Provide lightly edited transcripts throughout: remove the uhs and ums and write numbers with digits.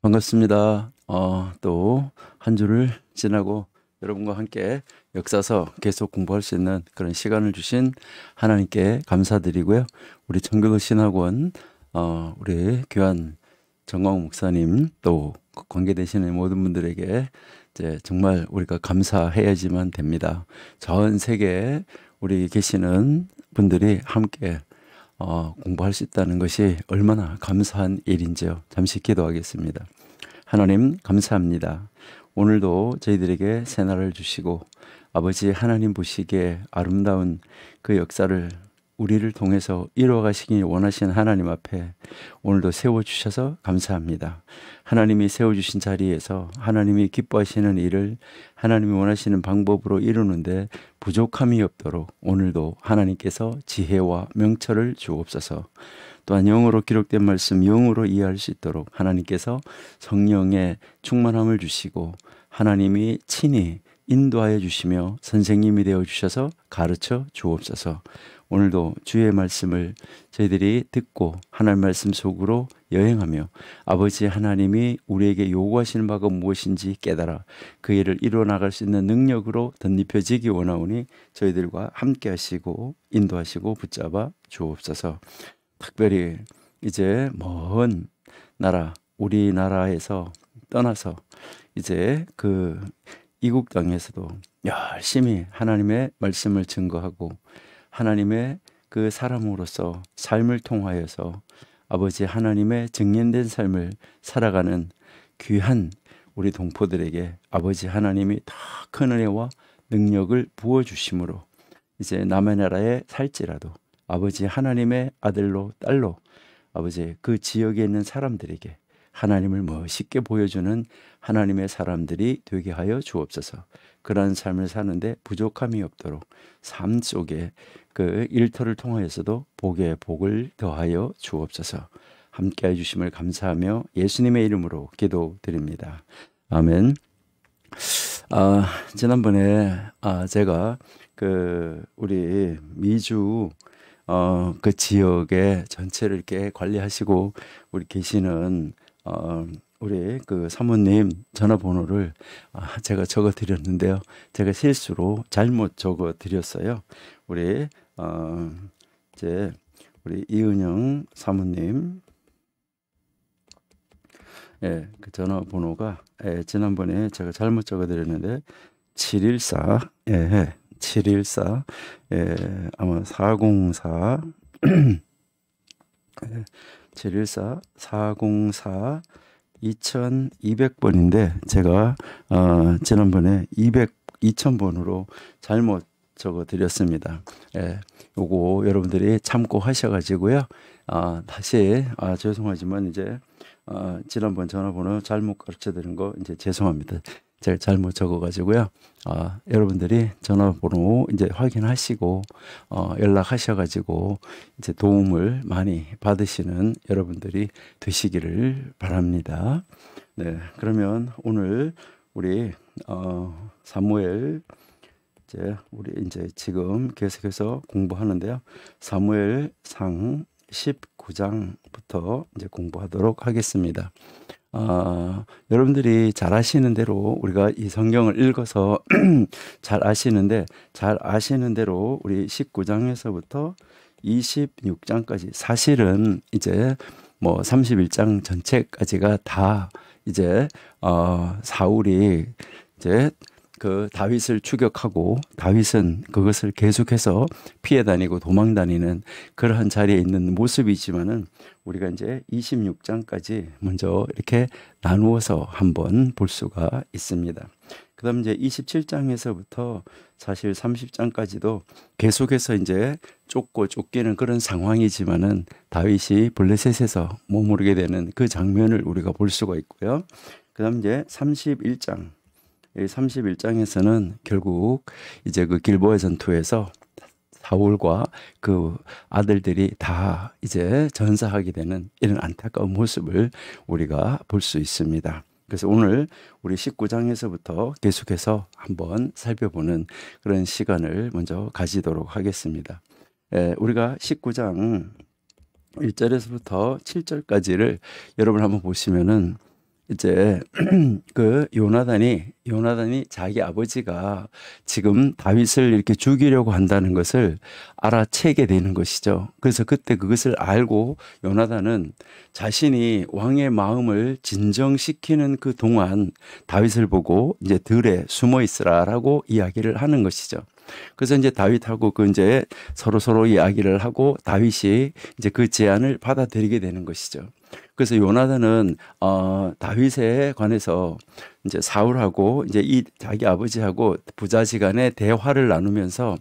반갑습니다. 또 한 주를 지나고 여러분과 함께 역사서 계속 공부할 수 있는 그런 시간을 주신 하나님께 감사드리고요. 우리 청교도 신학원 우리 귀한 정광 목사님 또 관계되시는 모든 분들에게 이제 정말 우리가 감사해야지만 됩니다. 전 세계에 우리 계시는 분들이 함께 공부할 수 있다는 것이 얼마나 감사한 일인지요. 잠시 기도하겠습니다. 하나님 감사합니다. 오늘도 저희들에게 새날을 주시고 아버지 하나님 보시기에 아름다운 그 역사를 우리를 통해서 이루어가시기 원하시는 하나님 앞에 오늘도 세워주셔서 감사합니다. 하나님이 세워주신 자리에서 하나님이 기뻐하시는 일을 하나님이 원하시는 방법으로 이루는데 부족함이 없도록 오늘도 하나님께서 지혜와 명철을 주옵소서. 또한 영어로 기록된 말씀 영어로 이해할 수 있도록 하나님께서 성령의 충만함을 주시고 하나님이 친히 인도하여 주시며 선생님이 되어 주셔서 가르쳐 주옵소서. 오늘도 주의 말씀을 저희들이 듣고 하나님 말씀 속으로 여행하며 아버지 하나님이 우리에게 요구하시는 바가 무엇인지 깨달아 그 일을 이루어 나갈 수 있는 능력으로 덧입혀지기 원하오니 저희들과 함께 하시고 인도하시고 붙잡아 주옵소서. 특별히 이제 먼 나라 우리나라에서 떠나서 이제 그 이국 땅에서도 열심히 하나님의 말씀을 증거하고 하나님의 그 사람으로서 삶을 통하여서 아버지 하나님의 증인된 삶을 살아가는 귀한 우리 동포들에게 아버지 하나님이 더 큰 은혜와 능력을 부어주심으로 이제 남의 나라에 살지라도 아버지 하나님의 아들로 딸로 아버지 그 지역에 있는 사람들에게 하나님을 멋있게 보여주는 하나님의 사람들이 되게 하여 주옵소서. 그러한 삶을 사는데 부족함이 없도록 삶 속에 그 일터를 통하여서도 복에 복을 더하여 주옵소서. 함께해 주심을 감사하며 예수님의 이름으로 기도드립니다. 아멘. 지난번에 제가 그 우리 미주 그 지역의 전체를 이렇게 관리하시고 우리 계시는 우리 그 사모님 전화번호를 제가 적어 드렸는데요. 제가 실수로 잘못 적어 드렸어요. 우리 이제 우리 이은영 사모님 그 전화번호가 지난번에 제가 잘못 적어 드렸는데 714 714 아마 404 714 404 2200번인데 제가 지난번에 2000번으로 잘못 적어 드렸습니다. 요거 여러분들이 참고하셔가지고요. 다시 죄송하지만 이제 지난번 전화번호 잘못 가르쳐 드린 거 이제 죄송합니다. 제가 잘못 적어가지고요. 여러분들이 전화번호 이제 확인하시고 연락하셔가지고 이제 도움을 많이 받으시는 여러분들이 되시기를 바랍니다. 네, 그러면 오늘 우리 사무엘 우리 이제 지금 계속해서 공부하는데요. 사무엘상 19장부터 이제 공부하도록 하겠습니다. 여러분들이 잘 아시는 대로 우리가 이 성경을 읽어서 잘 아시는 대로 우리 19장에서부터 26장까지 사실은 이제 뭐 31장 전체까지가 다 이제 사울이 이제 그 다윗을 추격하고 다윗은 그것을 계속해서 피해 다니고 도망 다니는 그러한 자리에 있는 모습이지만은 우리가 이제 26장까지 먼저 이렇게 나누어서 한번 볼 수가 있습니다. 그다음 이제 27장에서부터 사실 30장까지도 계속해서 이제 쫓기는 그런 상황이지만은 다윗이 블레셋에서 머무르게 되는 그 장면을 우리가 볼 수가 있고요. 그다음 이제 31장 31장에서는 결국 이제 그 길보아 전투에서 사울과 그 아들들이 다 이제 전사하게 되는 이런 안타까운 모습을 우리가 볼 수 있습니다. 그래서 오늘 우리 19장에서부터 계속해서 한번 살펴보는 그런 시간을 먼저 가지도록 하겠습니다. 우리가 19장 1절에서부터 7절까지를 여러분 한번 보시면은 이제 그 요나단이 자기 아버지가 지금 다윗을 이렇게 죽이려고 한다는 것을 알아채게 되는 것이죠. 그래서 그때 그것을 알고 요나단은 자신이 왕의 마음을 진정시키는 그 동안 다윗을 보고 이제 들에 숨어 있으라라고 이야기를 하는 것이죠. 그래서 이제 다윗하고 그 이제 서로 이야기를 하고 다윗이 이제 그 제안을 받아들이게 되는 것이죠. 그래서 요나단은 다윗에 관해서 이제 사울하고 이제 이 자기 아버지하고 부자지간에 대화를 나누면서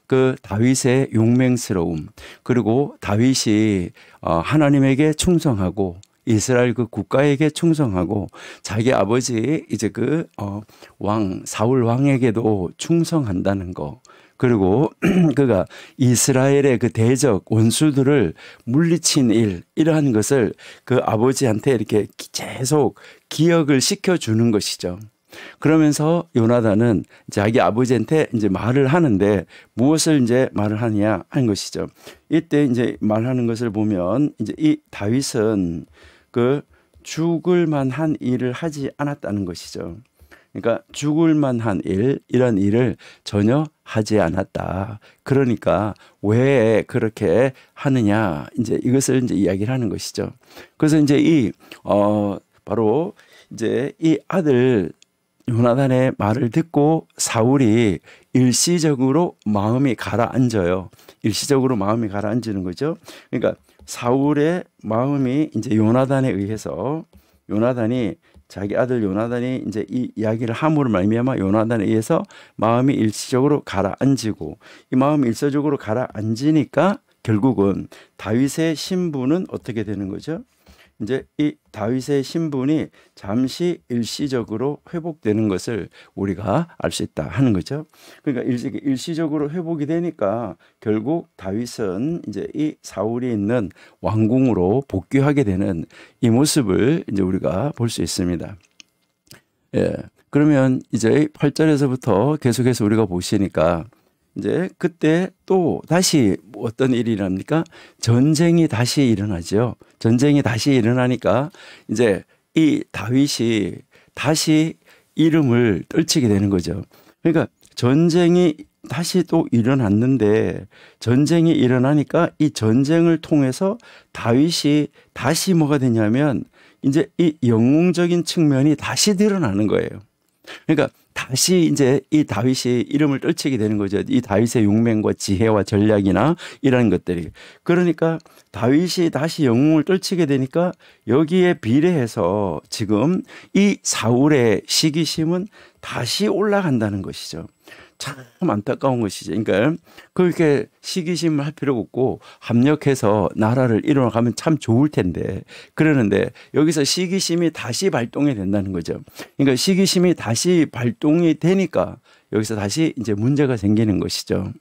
그 다윗의 용맹스러움, 그리고 다윗이 하나님에게 충성하고 이스라엘 그 국가에게 충성하고 자기 아버지 이제 그 왕 사울 왕에게도 충성한다는 거, 그리고 그가 이스라엘의 그 대적 원수들을 물리친 일, 이러한 것을 그 아버지한테 이렇게 계속 기억을 시켜주는 것이죠. 그러면서 요나단은 자기 아버지한테 이제 말을 하는데 무엇을 이제 말을 하냐 하는 것이죠. 이때 이제 말하는 것을 보면 이제 이 다윗은 그 죽을 만한 일을 하지 않았다는 것이죠. 그러니까 죽을 만한 일, 이런 일을 전혀 하지 않았다. 그러니까 왜 그렇게 하느냐, 이제 이것을 이제 이야기를 하는 것이죠. 그래서 이제 바로 이제 이 아들 요나단의 말을 듣고 사울이 일시적으로 마음이 가라앉아요. 일시적으로 마음이 가라앉는 거죠. 그러니까 사울의 마음이 이제 요나단에 의해서 자기 아들 요나단이 이제 이 이야기를 함으로 말미암아 요나단에 의해서 마음이 일시적으로 가라앉고, 이 마음이 일시적으로 가라앉으니까 결국은 다윗의 신분은 어떻게 되는 거죠? 이제 이 다윗의 신분이 잠시 일시적으로 회복되는 것을 우리가 알 수 있다 하는 거죠. 그러니까 일시적으로 회복이 되니까 결국 다윗은 이제 이 사울이 있는 왕궁으로 복귀하게 되는 이 모습을 이제 우리가 볼 수 있습니다. 예. 그러면 이제 8절에서부터 계속해서 우리가 보시니까 이제 그때 또 다시 어떤 일이 일어납니까? 전쟁이 다시 일어나죠. 전쟁이 다시 일어나니까 이제 이 다윗이 다시 이름을 떨치게 되는 거죠. 그러니까 전쟁이 다시 또 일어났는데, 전쟁이 일어나니까 이 전쟁을 통해서 다윗이 다시 뭐가 되냐면 이제 이 영웅적인 측면이 다시 드러나는 거예요. 그러니까 다시 이제 이 다윗이 이름을 떨치게 되는 거죠. 이 다윗의 용맹과 지혜와 전략이나 이런 것들이. 그러니까 다윗이 다시 영웅을 떨치게 되니까 여기에 비례해서 지금 이 사울의 시기심은 다시 올라간다는 것이죠. 참 안타까운 것이죠. 그러니까 그렇게 시기심을 할 필요가 없고 합력해서 나라를 이뤄가면 참 좋을 텐데, 그러는데 여기서 시기심이 다시 발동이 된다는 거죠. 그러니까 시기심이 다시 발동이 되니까 여기서 다시 이제 문제가 생기는 것이죠.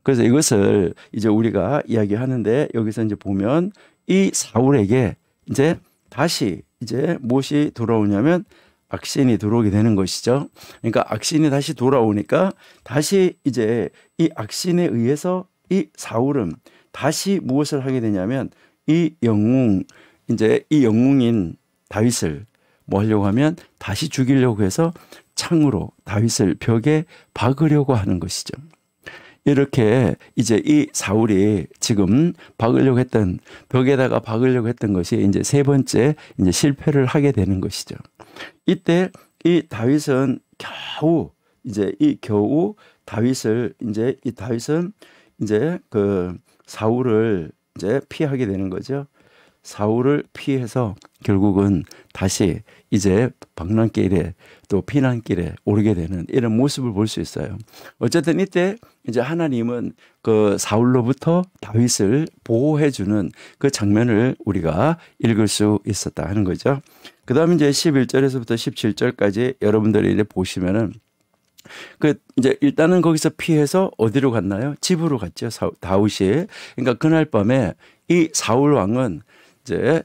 그래서 이것을 이제 우리가 이야기하는데, 여기서 이제 보면 이 사울에게 이제 다시 이제 무엇이 돌아오냐면 악신이 들어오게 되는 것이죠. 그러니까 악신이 다시 돌아오니까 다시 이제 이 악신에 의해서 이 사울은 다시 무엇을 하게 되냐면 이 영웅인 다윗을 뭐 하려고 하면 다시 죽이려고 해서 창으로 다윗을 벽에 박으려고 하는 것이죠. 이렇게 이제 이 사울이 지금 벽에다가 박으려고 했던 것이 이제 세 번째 이제 실패를 하게 되는 것이죠. 이때 이 다윗은 겨우 다윗은 이제 그 사울을 이제 피하게 되는 거죠. 사울을 피해서 결국은 다시 이제 방랑길에 또 피난길에 오르게 되는 이런 모습을 볼 수 있어요. 어쨌든 이때 이제 하나님은 그 사울로부터 다윗을 보호해주는 그 장면을 우리가 읽을 수 있었다 하는 거죠. 그 다음에 이제 11절에서부터 17절까지 여러분들이 이제 보시면은 이제 일단은 거기서 피해서 어디로 갔나요? 집으로 갔죠. 다윗이. 그러니까 그날 밤에 이 사울 왕은 이제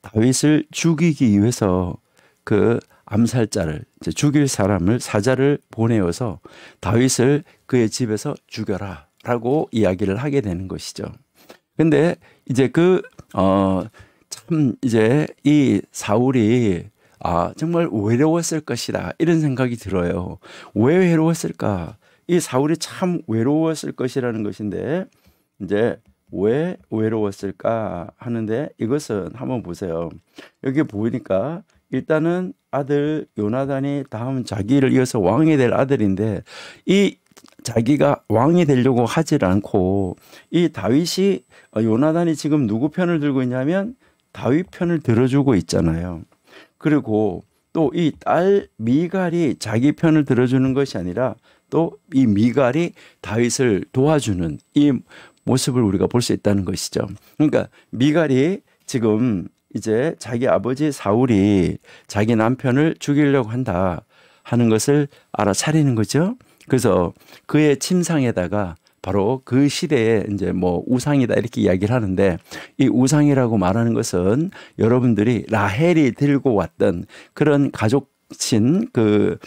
다윗을 죽이기 위해서 그 암살자를 이제 죽일 사자를 보내어서 다윗을 그의 집에서 죽여라라고 이야기를 하게 되는 것이죠. 근데 이제 이제 이 사울이 정말 외로웠을 것이다 이런 생각이 들어요. 왜 외로웠을까? 이 사울이 참 외로웠을 것이라는 것인데 이제 왜 외로웠을까 하는데 이것은 한번 보세요. 여기 보니까 일단은 아들 요나단이 다음 자기를 이어서 왕이 될 아들인데 이 자기가 왕이 되려고 하질 않고 이 다윗이 요나단이 지금 누구 편을 들고 있냐면 다윗 편을 들어주고 있잖아요. 그리고 또 이 딸 미갈이 자기 편을 들어주는 것이 아니라 또 이 미갈이 다윗을 도와주는 이 모습을 우리가 볼 수 있다는 것이죠. 그러니까 미갈이 지금 이제 자기 아버지 사울이 자기 남편을 죽이려고 한다 하는 것을 알아차리는 거죠. 그래서 그의 침상에다가 바로 그 시대에 이제 뭐 우상이다 이렇게 이야기를 하는데 이 우상이라고 말하는 것은 여러분들이 라헬이 들고 왔던 그런 가족신 그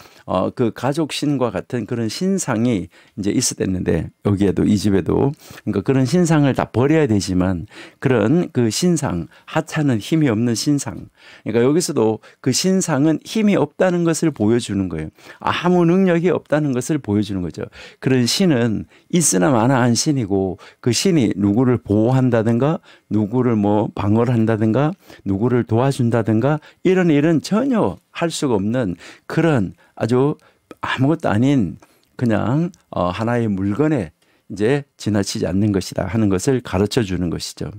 가족신과 같은 그런 신상이 이제 있었댔는데 여기에도 이 집에도 그러니까 그런 신상을 다 버려야 되지만 그런 그 신상 하찮은 힘이 없는 신상 그러니까 여기서도 그 신상은 힘이 없다는 것을 보여주는 거예요. 아무 능력이 없다는 것을 보여주는 거죠. 그런 신은 있으나 마나한 신이고 그 신이 누구를 보호한다든가 누구를 뭐 방어를 한다든가 누구를 도와준다든가 이런 일은 전혀 할 수가 없는 그런 아주 아무것도 아닌 그냥 하나의 물건에 이제 지나치지 않는 것이다 하는 것을 가르쳐 주는 것이죠.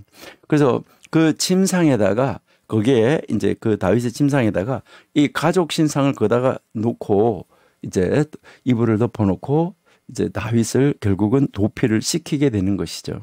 그래서 그 침상에다가 거기에 이제 그 다윗의 침상에다가 이 가족 신상을 거다가 놓고 이제 이불을 덮어놓고 이제 다윗을 결국은 도피를 시키게 되는 것이죠.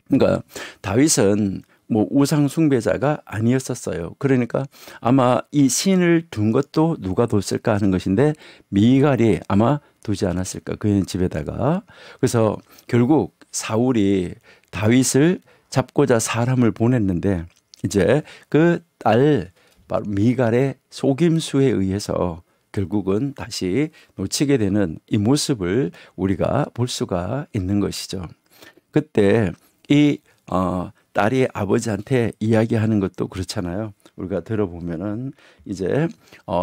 그러니까 다윗은 뭐 우상 숭배자가 아니었었어요. 그러니까 아마 이 신을 둔 것도 누가 뒀을까 하는 것인데 미갈이 아마 두지 않았을까 그의 집에다가. 그래서 결국 사울이 다윗을 잡고자 사람을 보냈는데 이제 그 딸 바로 미갈의 속임수에 의해서 결국은 다시 놓치게 되는 이 모습을 우리가 볼 수가 있는 것이죠. 그때 이 딸이 아버지한테 이야기하는 것도 그렇잖아요. 우리가 들어보면은 이제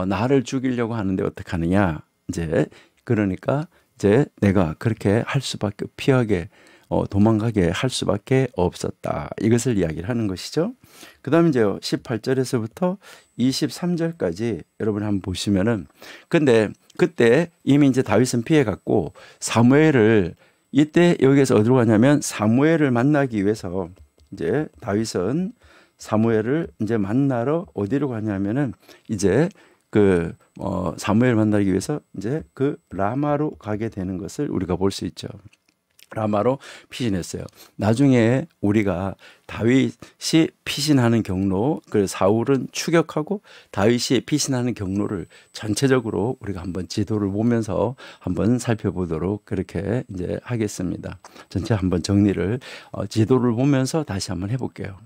나를 죽이려고 하는데 어떡하느냐. 이제 그러니까 이제 내가 그렇게 할 수밖에 피하게 도망가게 할 수밖에 없었다. 이것을 이야기를 하는 것이죠. 그다음에 이제 18절에서부터 23절까지 여러분 한번 보시면은 근데 그때 이미 이제 다윗은 피해 갔고 사무엘을 이때 여기에서 어디로 가냐면 사무엘을 만나기 위해서 이제 다윗은 사무엘을 이제 만나러 어디로 가냐면은 이제 그 사무엘 만나기 위해서 이제 그 라마로 가게 되는 것을 우리가 볼 수 있죠. 라마로 피신했어요. 나중에 우리가 다윗이 피신하는 경로, 그 사울은 추격하고 다윗이 피신하는 경로를 전체적으로 우리가 한번 지도를 보면서 한번 살펴보도록 그렇게 이제 하겠습니다. 전체 한번 정리를 지도를 보면서 다시 한번 해볼게요.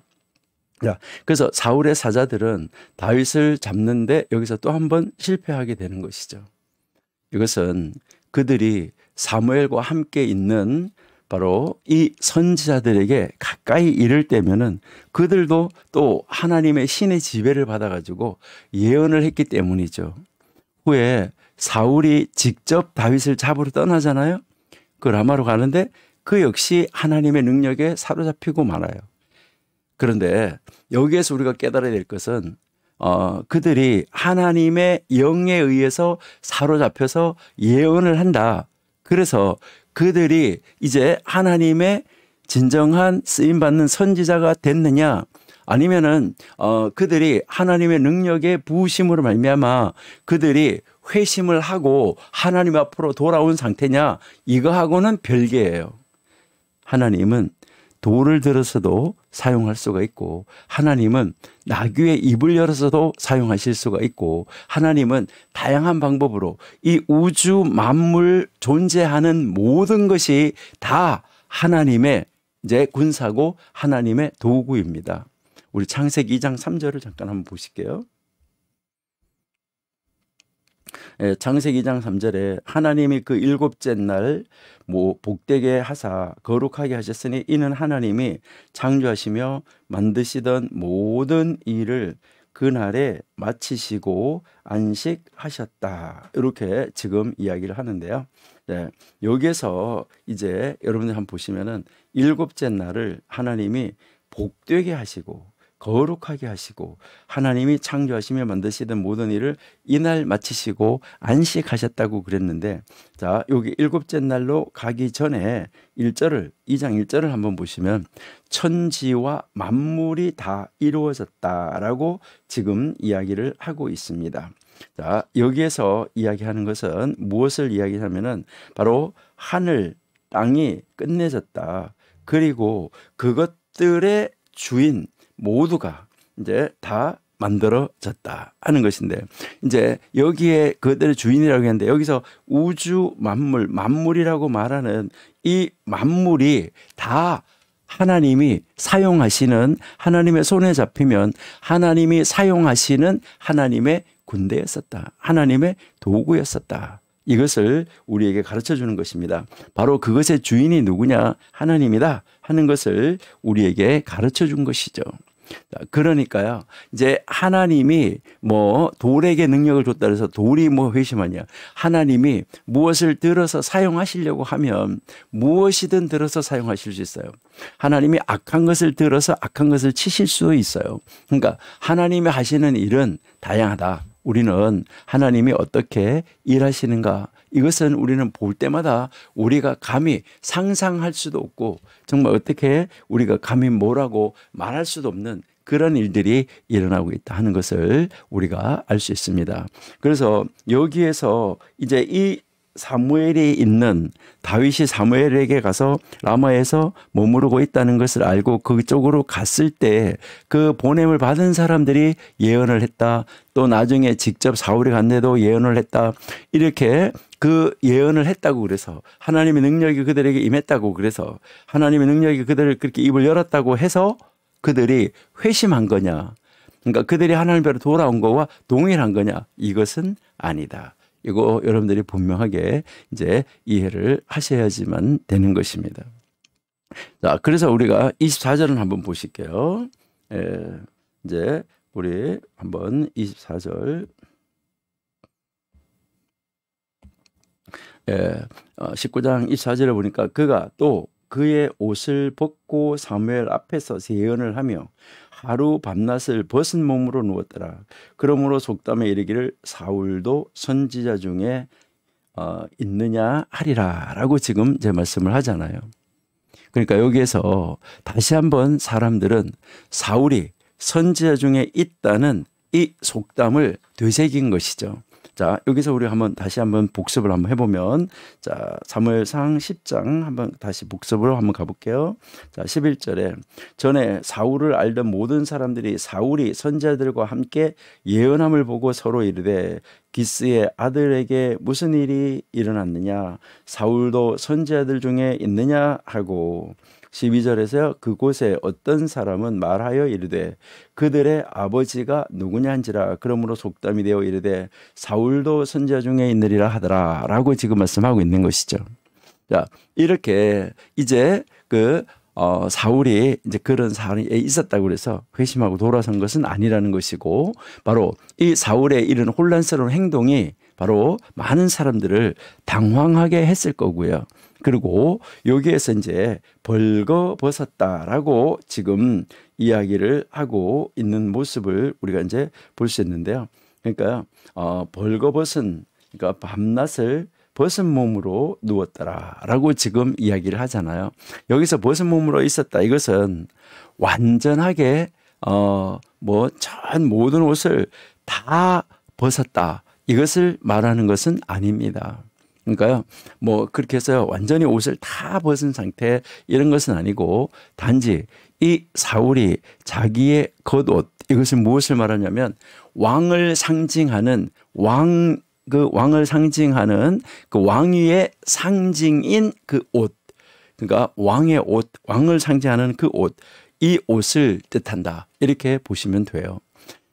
자, 그래서 사울의 사자들은 다윗을 잡는데 여기서 또 한번 실패하게 되는 것이죠. 이것은 그들이 사무엘과 함께 있는 바로 이 선지자들에게 가까이 이를 때면은 그들도 또 하나님의 신의 지배를 받아가지고 예언을 했기 때문이죠. 후에 사울이 직접 다윗을 잡으러 떠나잖아요. 그 라마로 가는데 그 역시 하나님의 능력에 사로잡히고 말아요. 그런데 여기에서 우리가 깨달아야 될 것은 그들이 하나님의 영에 의해서 사로잡혀서 예언을 한다. 그래서 그들이 이제 하나님의 진정한 쓰임받는 선지자가 됐느냐 아니면은 그들이 하나님의 능력의 부으심으로 말미암아 그들이 회심을 하고 하나님 앞으로 돌아온 상태냐 이거하고는 별개예요. 하나님은 돌을 들어서도 사용할 수가 있고 하나님은 나귀의 입을 열어서도 사용하실 수가 있고 하나님은 다양한 방법으로 이 우주 만물 존재하는 모든 것이 다 하나님의 이제 군사고 하나님의 도구입니다. 우리 창세기 2장 3절을 잠깐 한번 보실게요. 창세기 2장 3절에 하나님이 그 일곱째 날 복되게 하사 거룩하게 하셨으니 이는 하나님이 창조하시며 만드시던 모든 일을 그날에 마치시고 안식하셨다. 이렇게 지금 이야기를 하는데요. 네, 여기에서 이제 여러분들 한번 보시면은 일곱째 날을 하나님이 복되게 하시고 거룩하게 하시고 하나님이 창조하시며 만드시던 모든 일을 이날 마치시고 안식하셨다고 그랬는데, 자, 여기 일곱째 날로 가기 전에 2장 1절을 한번 보시면 천지와 만물이 다 이루어졌다라고 지금 이야기를 하고 있습니다. 자, 여기에서 이야기하는 것은 무엇을 이야기하면은 바로 하늘, 땅이 끝내졌다. 그리고 그것들의 주인 모두가 이제 다 만들어졌다 하는 것인데, 이제 여기에 그들의 주인이라고 했는데 여기서 우주 만물이라고 말하는 이 만물이 다 하나님이 사용하시는, 하나님의 손에 잡히면 하나님이 사용하시는 하나님의 군대였었다. 하나님의 도구였었다. 이것을 우리에게 가르쳐 주는 것입니다. 바로 그것의 주인이 누구냐? 하나님이다 하는 것을 우리에게 가르쳐 준 것이죠. 그러니까요, 이제 하나님이 돌에게 능력을 줬다 해서 돌이 회심하냐? 하나님이 무엇을 들어서 사용하시려고 하면 무엇이든 들어서 사용하실 수 있어요. 하나님이 악한 것을 들어서 악한 것을 치실 수 있어요. 그러니까 하나님이 하시는 일은 다양하다. 우리는 하나님이 어떻게 일하시는가, 이것은 우리는 볼 때마다 우리가 감히 상상할 수도 없고 정말 어떻게 우리가 감히 뭐라고 말할 수도 없는 그런 일들이 일어나고 있다 하는 것을 우리가 알 수 있습니다. 그래서 여기에서 이제 이 사무엘이 있는, 다윗이 사무엘에게 가서 라마에서 머무르고 있다는 것을 알고 그쪽으로 갔을 때 그 보냄을 받은 사람들이 예언을 했다. 또 나중에 직접 사울이 갔는데도 예언을 했다. 이렇게 그 예언을 했다고 그래서 하나님의 능력이 그들에게 임했다고 그래서 하나님의 능력이 그들을 그렇게 입을 열었다고 해서 그들이 회심한 거냐? 그러니까 그들이 하나님께로 돌아온 거와 동일한 거냐? 이것은 아니다. 이거 여러분들이 분명하게 이제 이해를 하셔야지만 되는 것입니다. 자, 그래서 우리가 24절은 한번 보실게요. 이제 우리 한번 24절. 19장 24절에 보니까 그가 또 그의 옷을 벗고 사무엘 앞에서 예언을 하며 하루 밤낮을 벗은 몸으로 누웠더라. 그러므로 속담에 이르기를 사울도 선지자 중에 있느냐 하리라 라고 지금 제 말씀을 하잖아요. 그러니까 여기에서 다시 한번 사람들은 사울이 선지자 중에 있다는 이 속담을 되새긴 것이죠. 자, 여기서 우리 다시 한번 복습을 한번 해보면, 자, 사무엘상 10장 한번 다시 복습으로 한번 가볼게요. 자, 11절에 전에 사울을 알던 모든 사람들이 사울이 선지자들과 함께 예언함을 보고 서로 이르되 기스의 아들에게 무슨 일이 일어났느냐? 사울도 선지자들 중에 있느냐? 하고 12절에서 그곳에 어떤 사람은 말하여 이르되 그들의 아버지가 누구냐한지라. 그러므로 속담이 되어 이르되 사울도 선지자 중에 있느리라 하더라 라고 지금 말씀하고 있는 것이죠. 자, 이렇게 이제 사울이 이제 그런 사안이 있었다고 그래서 회심하고 돌아선 것은 아니라는 것이고, 바로 이 사울의 이런 혼란스러운 행동이 바로 많은 사람들을 당황하게 했을 거고요. 그리고 여기에서 이제 벌거벗었다라고 지금 이야기를 하고 있는 모습을 우리가 이제 볼 수 있는데요. 그러니까 벌거벗은, 그러니까 밤낮을 벗은 몸으로 누웠더라라고 지금 이야기를 하잖아요. 여기서 벗은 몸으로 있었다, 이것은 완전하게 전 모든 옷을 다 벗었다, 이것을 말하는 것은 아닙니다. 그러니까요, 그렇게 해서 완전히 옷을 다 벗은 상태 이런 것은 아니고, 단지 이 사울이 자기의 겉옷, 이것을 무엇을 말하냐면 왕을 상징하는 왕을 상징하는 그 왕위의 상징인 그 옷, 그러니까 왕의 옷, 왕을 상징하는 그 옷, 이 옷을 뜻한다, 이렇게 보시면 돼요.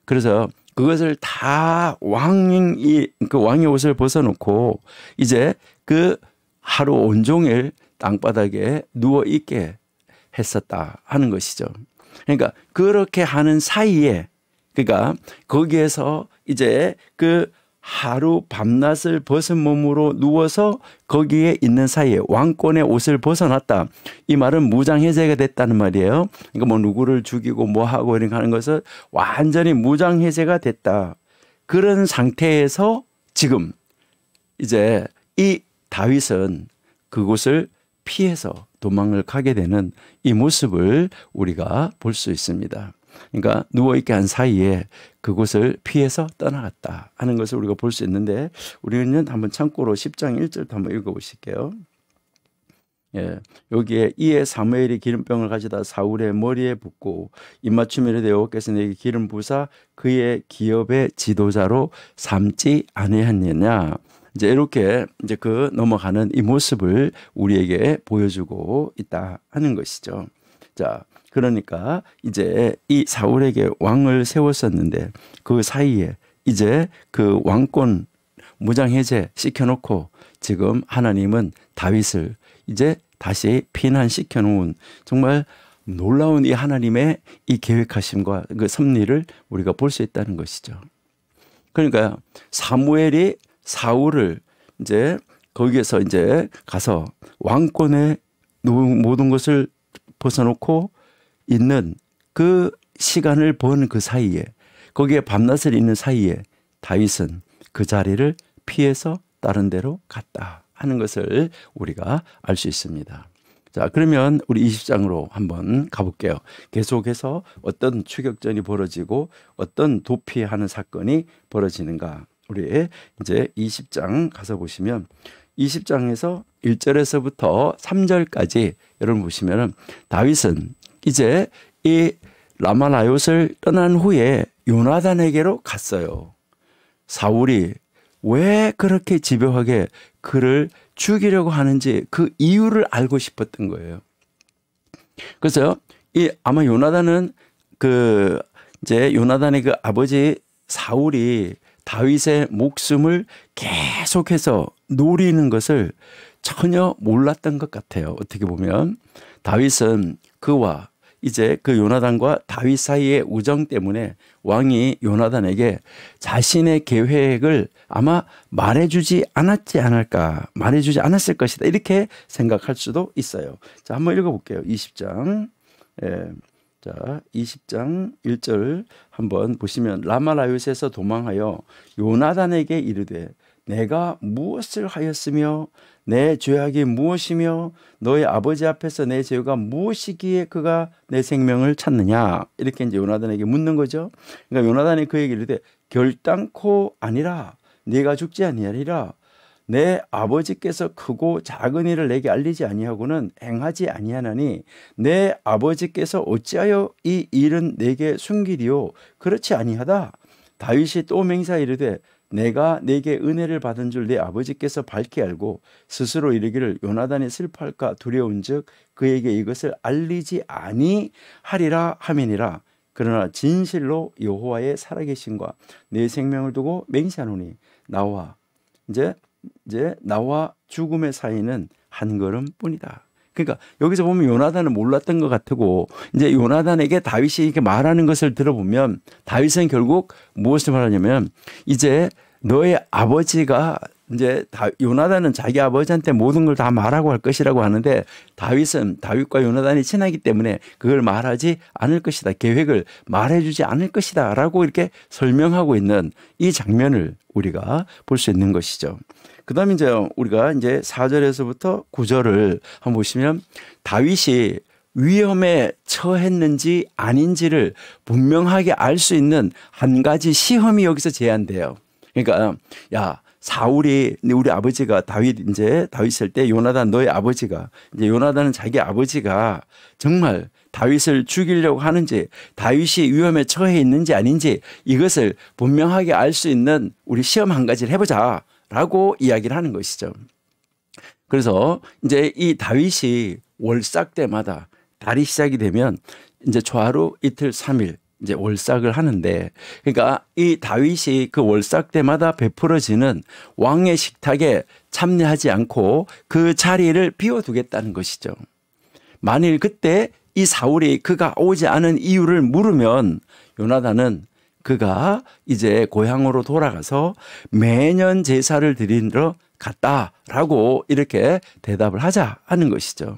그래서 그것을 다 그 왕의 옷을 벗어놓고 이제 그 하루 온종일 땅바닥에 누워 있게 했었다 하는 것이죠. 그러니까 그렇게 하는 사이에, 그러니까 거기에서 이제 그 하루 밤낮을 벗은 몸으로 누워서 거기에 있는 사이에 왕권의 옷을 벗어났다. 이 말은 무장해제가 됐다는 말이에요. 그러니까 뭐 누구를 죽이고 뭐 하고 이런 거 하는 것은 완전히 무장해제가 됐다. 그런 상태에서 지금 이제 이 다윗은 그곳을 피해서 도망을 가게 되는 이 모습을 우리가 볼 수 있습니다. 그러니까 누워있게 한 사이에 그곳을 피해서 떠나갔다 하는 것을 우리가 볼 수 있는데, 우리는 한번 참고로 10장 1절도 한번 읽어보실게요. 예, 여기에 이에 사무엘이 기름병을 가져다 사울의 머리에 붓고 입맞춤이라 되어 여호와께서 내게 기름 부사 그의 기업의 지도자로 삼지 아니하느냐. 이제 이렇게 이제 그 넘어가는 이 모습을 우리에게 보여주고 있다 하는 것이죠. 자, 그러니까 이제 이 사울에게 왕을 세웠었는데 그 사이에 이제 그 왕권 무장해제 시켜놓고 지금 하나님은 다윗을 이제 다시 피난시켜 놓은 정말 놀라운 이 하나님의 이 계획하심과 그 섭리를 우리가 볼 수 있다는 것이죠. 그러니까 사무엘이 사울을 이제 거기에서 이제 가서 왕권의 모든 것을 벗어놓고 있는 그 시간을 본 그 사이에, 거기에 밤낮을 있는 사이에 다윗은 그 자리를 피해서 다른 데로 갔다 하는 것을 우리가 알 수 있습니다. 자, 그러면 우리 20장으로 한번 가볼게요. 계속해서 어떤 추격전이 벌어지고 어떤 도피하는 사건이 벌어지는가. 우리 이제 20장 가서 보시면 20장에서 1절에서부터 3절까지 여러분 보시면은 다윗은 이제 이 라마나요스를 떠난 후에 요나단에게로 갔어요. 사울이 왜 그렇게 집요하게 그를 죽이려고 하는지 그 이유를 알고 싶었던 거예요. 그래서 이 아마 요나단은 그 이제 요나단의 그 아버지 사울이 다윗의 목숨을 계속해서 노리는 것을 전혀 몰랐던 것 같아요. 어떻게 보면 다윗은 그와 이제 그 요나단과 다윗 사이의 우정 때문에 왕이 요나단에게 자신의 계획을 아마 말해주지 않았지 않을까, 말해주지 않았을 것이다, 이렇게 생각할 수도 있어요. 자, 한번 읽어볼게요. 20장. 예. 자, 20장 1절 한번 보시면 라마라요스에서 도망하여 요나단에게 이르되 내가 무엇을 하였으며 내 죄악이 무엇이며 너의 아버지 앞에서 내 죄가 무엇이기에 그가 내 생명을 찾느냐, 이렇게 이제 요나단에게 묻는 거죠. 그러니까 요나단이 그에게 이르되 결단코 아니라 네가 죽지 아니하리라. 내 아버지께서 크고 작은 일을 내게 알리지 아니하고는 행하지 아니하나니 내 아버지께서 어찌하여 이 일은 내게 숨기리요. 그렇지 아니하다. 다윗이 또 맹세하여 이르되 내가 내게 은혜를 받은 줄 내 아버지께서 밝히 알고 스스로 이르기를 요나단이 슬퍼할까 두려운즉 그에게 이것을 알리지 아니하리라 하미니라. 그러나 진실로 여호와의 살아계심과 내 생명을 두고 맹세하노니 나와 나와 죽음의 사이는 한 걸음뿐이다. 그러니까 여기서 보면 요나단은 몰랐던 것 같고, 이제 요나단에게 다윗이 이렇게 말하는 것을 들어보면 다윗은 결국 무엇을 말하냐면 이제 너의 아버지가 이제 요나단은 자기 아버지한테 모든 걸 다 말하고 할 것이라고 하는데 다윗은 다윗과 요나단이 친하기 때문에 그걸 말하지 않을 것이다. 계획을 말해주지 않을 것이다. 라고 이렇게 설명하고 있는 이 장면을 우리가 볼 수 있는 것이죠. 그 다음에 이제 우리가 이제 4절에서부터 9절을 한번 보시면 다윗이 위험에 처했는지 아닌지를 분명하게 알 수 있는 한 가지 시험이 여기서 제한돼요. 그러니까 야, 사울이 우리 아버지가 다윗 있을 때 요나단 너의 아버지가 이제 요나단은 자기 아버지가 정말 다윗을 죽이려고 하는지 다윗이 위험에 처해 있는지 아닌지 이것을 분명하게 알 수 있는 우리 시험 한 가지를 해보자라고 이야기를 하는 것이죠. 그래서 이제 이 다윗이 월삭 때마다 달이 시작이 되면 이제 초하루 이틀 3일 이제 월삭을 하는데, 그러니까 이 다윗이 그 월삭 때마다 베풀어지는 왕의 식탁에 참여하지 않고 그 자리를 비워두겠다는 것이죠. 만일 그때 이 사울이 그가 오지 않은 이유를 물으면 요나단은 그가 이제 고향으로 돌아가서 매년 제사를 드리러 갔다라고 이렇게 대답을 하자 하는 것이죠.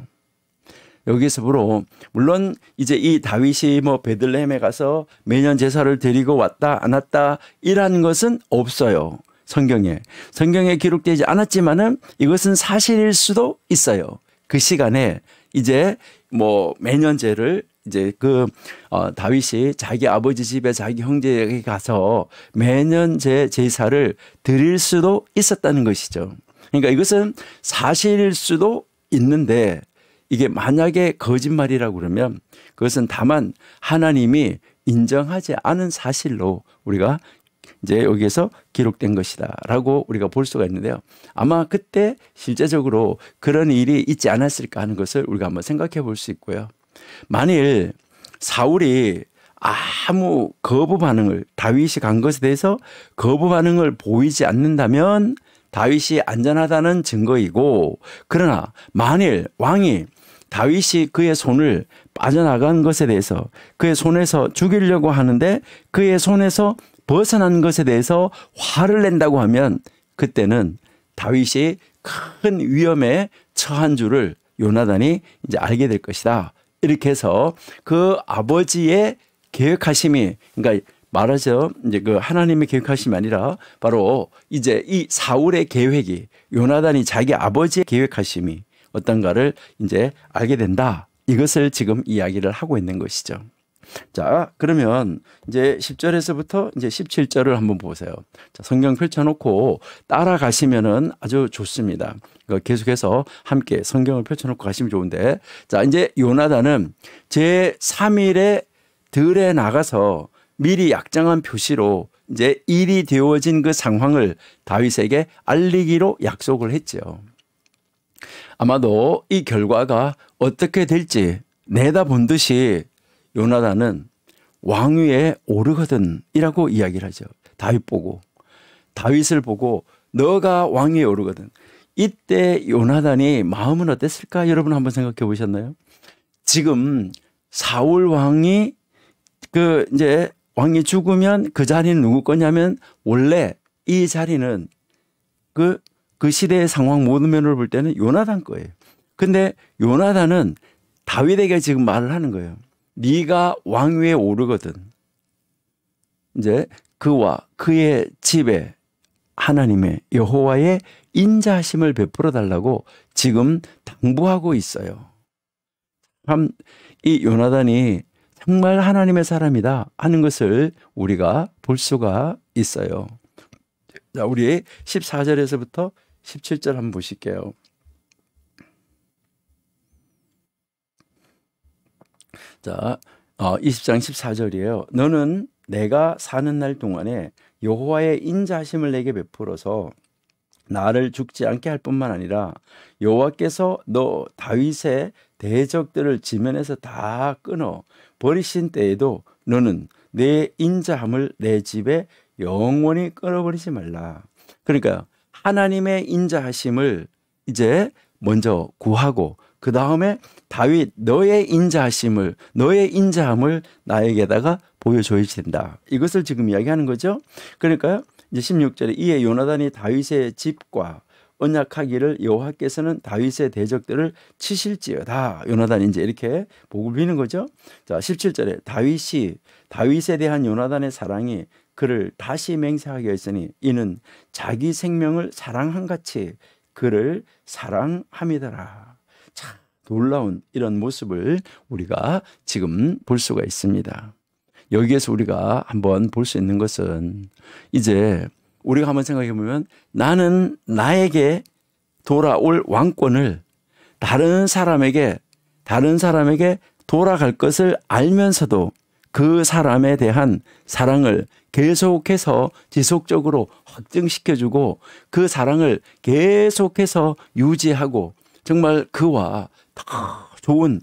여기서 보러 물론 이제 이 다윗이 뭐 베들레헴에 가서 매년 제사를 드리고 왔다 안 왔다 이라는 것은 없어요. 성경에 기록되지 않았지만은 이것은 사실일 수도 있어요. 그 시간에 이제 뭐 매년제를 이제 다윗이 자기 아버지 집에 자기 형제에게 가서 매년제 제사를 드릴 수도 있었다는 것이죠. 그러니까 이것은 사실일 수도 있는데 이게 만약에 거짓말이라고 그러면 그것은 다만 하나님이 인정하지 않은 사실로 우리가 이제 여기에서 기록된 것이다라고 우리가 볼 수가 있는데요. 아마 그때 실제적으로 그런 일이 있지 않았을까 하는 것을 우리가 한번 생각해 볼 수 있고요. 만일 사울이 아무 거부 반응을 다윗이 간 것에 대해서 거부 반응을 보이지 않는다면 다윗이 안전하다는 증거이고, 그러나 만일 왕이 다윗이 그의 손을 빠져나간 것에 대해서 그의 손에서 죽이려고 하는데 그의 손에서 벗어난 것에 대해서 화를 낸다고 하면 그때는 다윗이 큰 위험에 처한 줄을 요나단이 이제 알게 될 것이다. 이렇게 해서 그 아버지의 계획하심이, 그러니까 말하죠. 이제 그 하나님의 계획하심이 아니라 바로 이제 이 사울의 계획이, 요나단이 자기 아버지의 계획하심이 어떤가를 이제 알게 된다. 이것을 지금 이야기를 하고 있는 것이죠. 자, 그러면 이제 10절에서부터 이제 17절을 한번 보세요. 자, 성경 펼쳐놓고 따라가시면은 아주 좋습니다. 계속해서 함께 성경을 펼쳐놓고 가시면 좋은데, 자, 이제 요나단은 제3일에 들에 나가서 미리 약정한 표시로 이제 일이 되어진 그 상황을 다윗에게 알리기로 약속을 했죠. 아마도 이 결과가 어떻게 될지 내다본 듯이 요나단은 왕위에 오르거든 이라고 이야기를 하죠. 다윗을 보고 너가 왕위에 오르거든. 이때 요나단이 마음은 어땠을까? 여러분 한번 생각해 보셨나요? 지금 사울 왕이 이제 왕이 죽으면 그 자리는 누구 거냐면 원래 이 자리는 그 시대의 상황 모든 면을 볼 때는 요나단 거예요. 근데 요나단은 다윗에게 지금 말을 하는 거예요. 네가 왕위에 오르거든. 이제 그와 그의 집에 하나님의 여호와의 인자하심을 베풀어 달라고 지금 당부하고 있어요. 참 이 요나단이 정말 하나님의 사람이다 하는 것을 우리가 볼 수가 있어요. 자, 우리 14절에서부터 17절 한번 보실게요. 자, 20장 14절이에요. 너는 내가 사는 날 동안에 여호와의 인자하심을 내게 베풀어서 나를 죽지 않게 할 뿐만 아니라 여호와께서 너 다윗의 대적들을 지면에서 다 끊어 버리신 때에도 너는 내 인자함을 내 집에 영원히 끊어버리지 말라. 그러니까 하나님의 인자하심을 이제 먼저 구하고 그 다음에 다윗 너의 인자함을 나에게다가 보여줘야 된다. 이것을 지금 이야기하는 거죠. 그러니까 이제 16절에 이에 요나단이 다윗의 집과 언약하기를 여호와께서는 다윗의 대적들을 치실지어다. 요나단이 이제 이렇게 복을 비는 거죠. 자, 17절에 다윗에 대한 요나단의 사랑이 그를 다시 맹세하게 했으니 이는 자기 생명을 사랑한 같이 그를 사랑함이더라. 참 놀라운 이런 모습을 우리가 지금 볼 수가 있습니다. 여기에서 우리가 한번 볼 수 있는 것은 이제 우리가 한번 생각해 보면 나는 나에게 돌아올 왕권을 다른 사람에게 돌아갈 것을 알면서도 그 사람에 대한 사랑을 계속해서 지속적으로 확증시켜주고 그 사랑을 계속해서 유지하고 정말 그와 더 좋은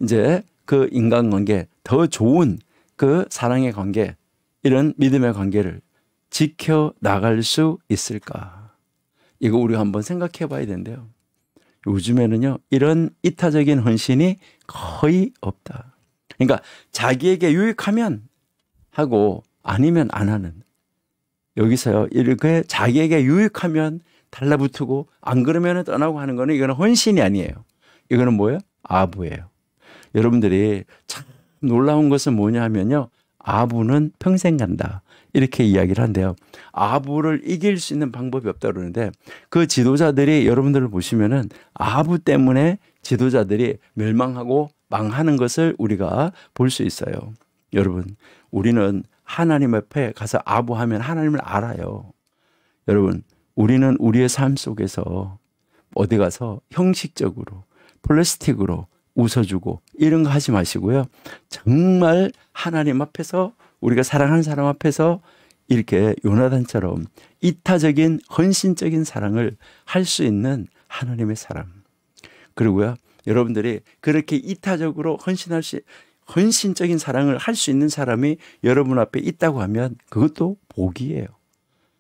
이제 그 인간관계, 더 좋은 그 사랑의 관계, 이런 믿음의 관계를 지켜나갈 수 있을까? 이거 우리가 한번 생각해 봐야 되는데요. 요즘에는요, 이런 이타적인 헌신이 거의 없다. 그러니까 자기에게 유익하면 하고 아니면 안 하는. 여기서요, 이렇게 자기에게 유익하면 달라붙고 안 그러면 떠나고 하는 거는 이거는 헌신이 아니에요. 이거는 뭐예요? 아부예요. 여러분들이 참 놀라운 것은 뭐냐 하면요, 아부는 평생 간다, 이렇게 이야기를 한대요. 아부를 이길 수 있는 방법이 없다고 그러는데, 그 지도자들이 여러분들을 보시면은 아부 때문에 지도자들이 멸망하고 망하는 것을 우리가 볼 수 있어요. 여러분, 우리는 하나님 앞에 가서 아부하면 하나님을 알아요. 여러분, 우리는 우리의 삶 속에서 어디 가서 형식적으로 플라스틱으로 웃어주고 이런 거 하지 마시고요. 정말 하나님 앞에서, 우리가 사랑하는 사람 앞에서 이렇게 요나단처럼 이타적인 헌신적인 사랑을 할 수 있는 하나님의 사람. 그리고요, 여러분들이 그렇게 이타적으로 헌신적인 사랑을 할 수 있는 사람이 여러분 앞에 있다고 하면 그것도 복이에요.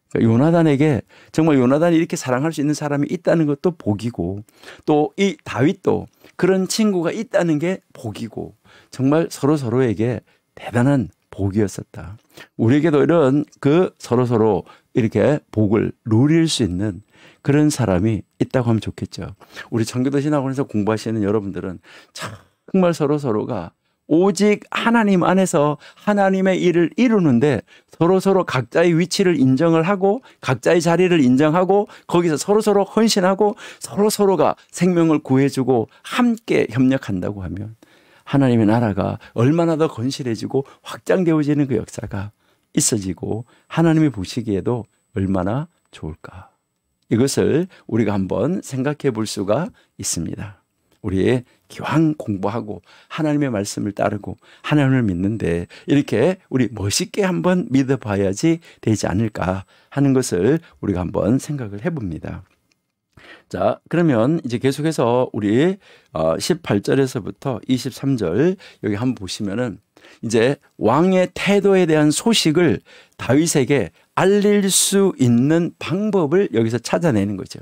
그러니까 요나단에게 정말 요나단이 이렇게 사랑할 수 있는 사람이 있다는 것도 복이고, 또 이 다윗도 그런 친구가 있다는 게 복이고, 정말 서로에게 대단한 복이었었다. 우리에게도 이런 그 서로 이렇게 복을 누릴 수 있는 그런 사람이 있다고 하면 좋겠죠. 우리 청교도 신학원에서 공부하시는 여러분들은 정말 서로가 오직 하나님 안에서 하나님의 일을 이루는데 서로 각자의 위치를 인정을 하고 각자의 자리를 인정하고 거기서 서로 헌신하고 서로가 생명을 구해주고 함께 협력한다고 하면 하나님의 나라가 얼마나 더 건실해지고 확장되어지는 그 역사가 있어지고 하나님이 보시기에도 얼마나 좋을까. 이것을 우리가 한번 생각해 볼 수가 있습니다. 우리 기왕 공부하고 하나님의 말씀을 따르고 하나님을 믿는데 이렇게 우리 멋있게 한번 믿어봐야지 되지 않을까 하는 것을 우리가 한번 생각을 해봅니다. 자, 그러면 이제 계속해서 우리 18절에서부터 23절 여기 한번 보시면은 이제 왕의 태도에 대한 소식을 다윗에게 알릴 수 있는 방법을 여기서 찾아내는 거죠.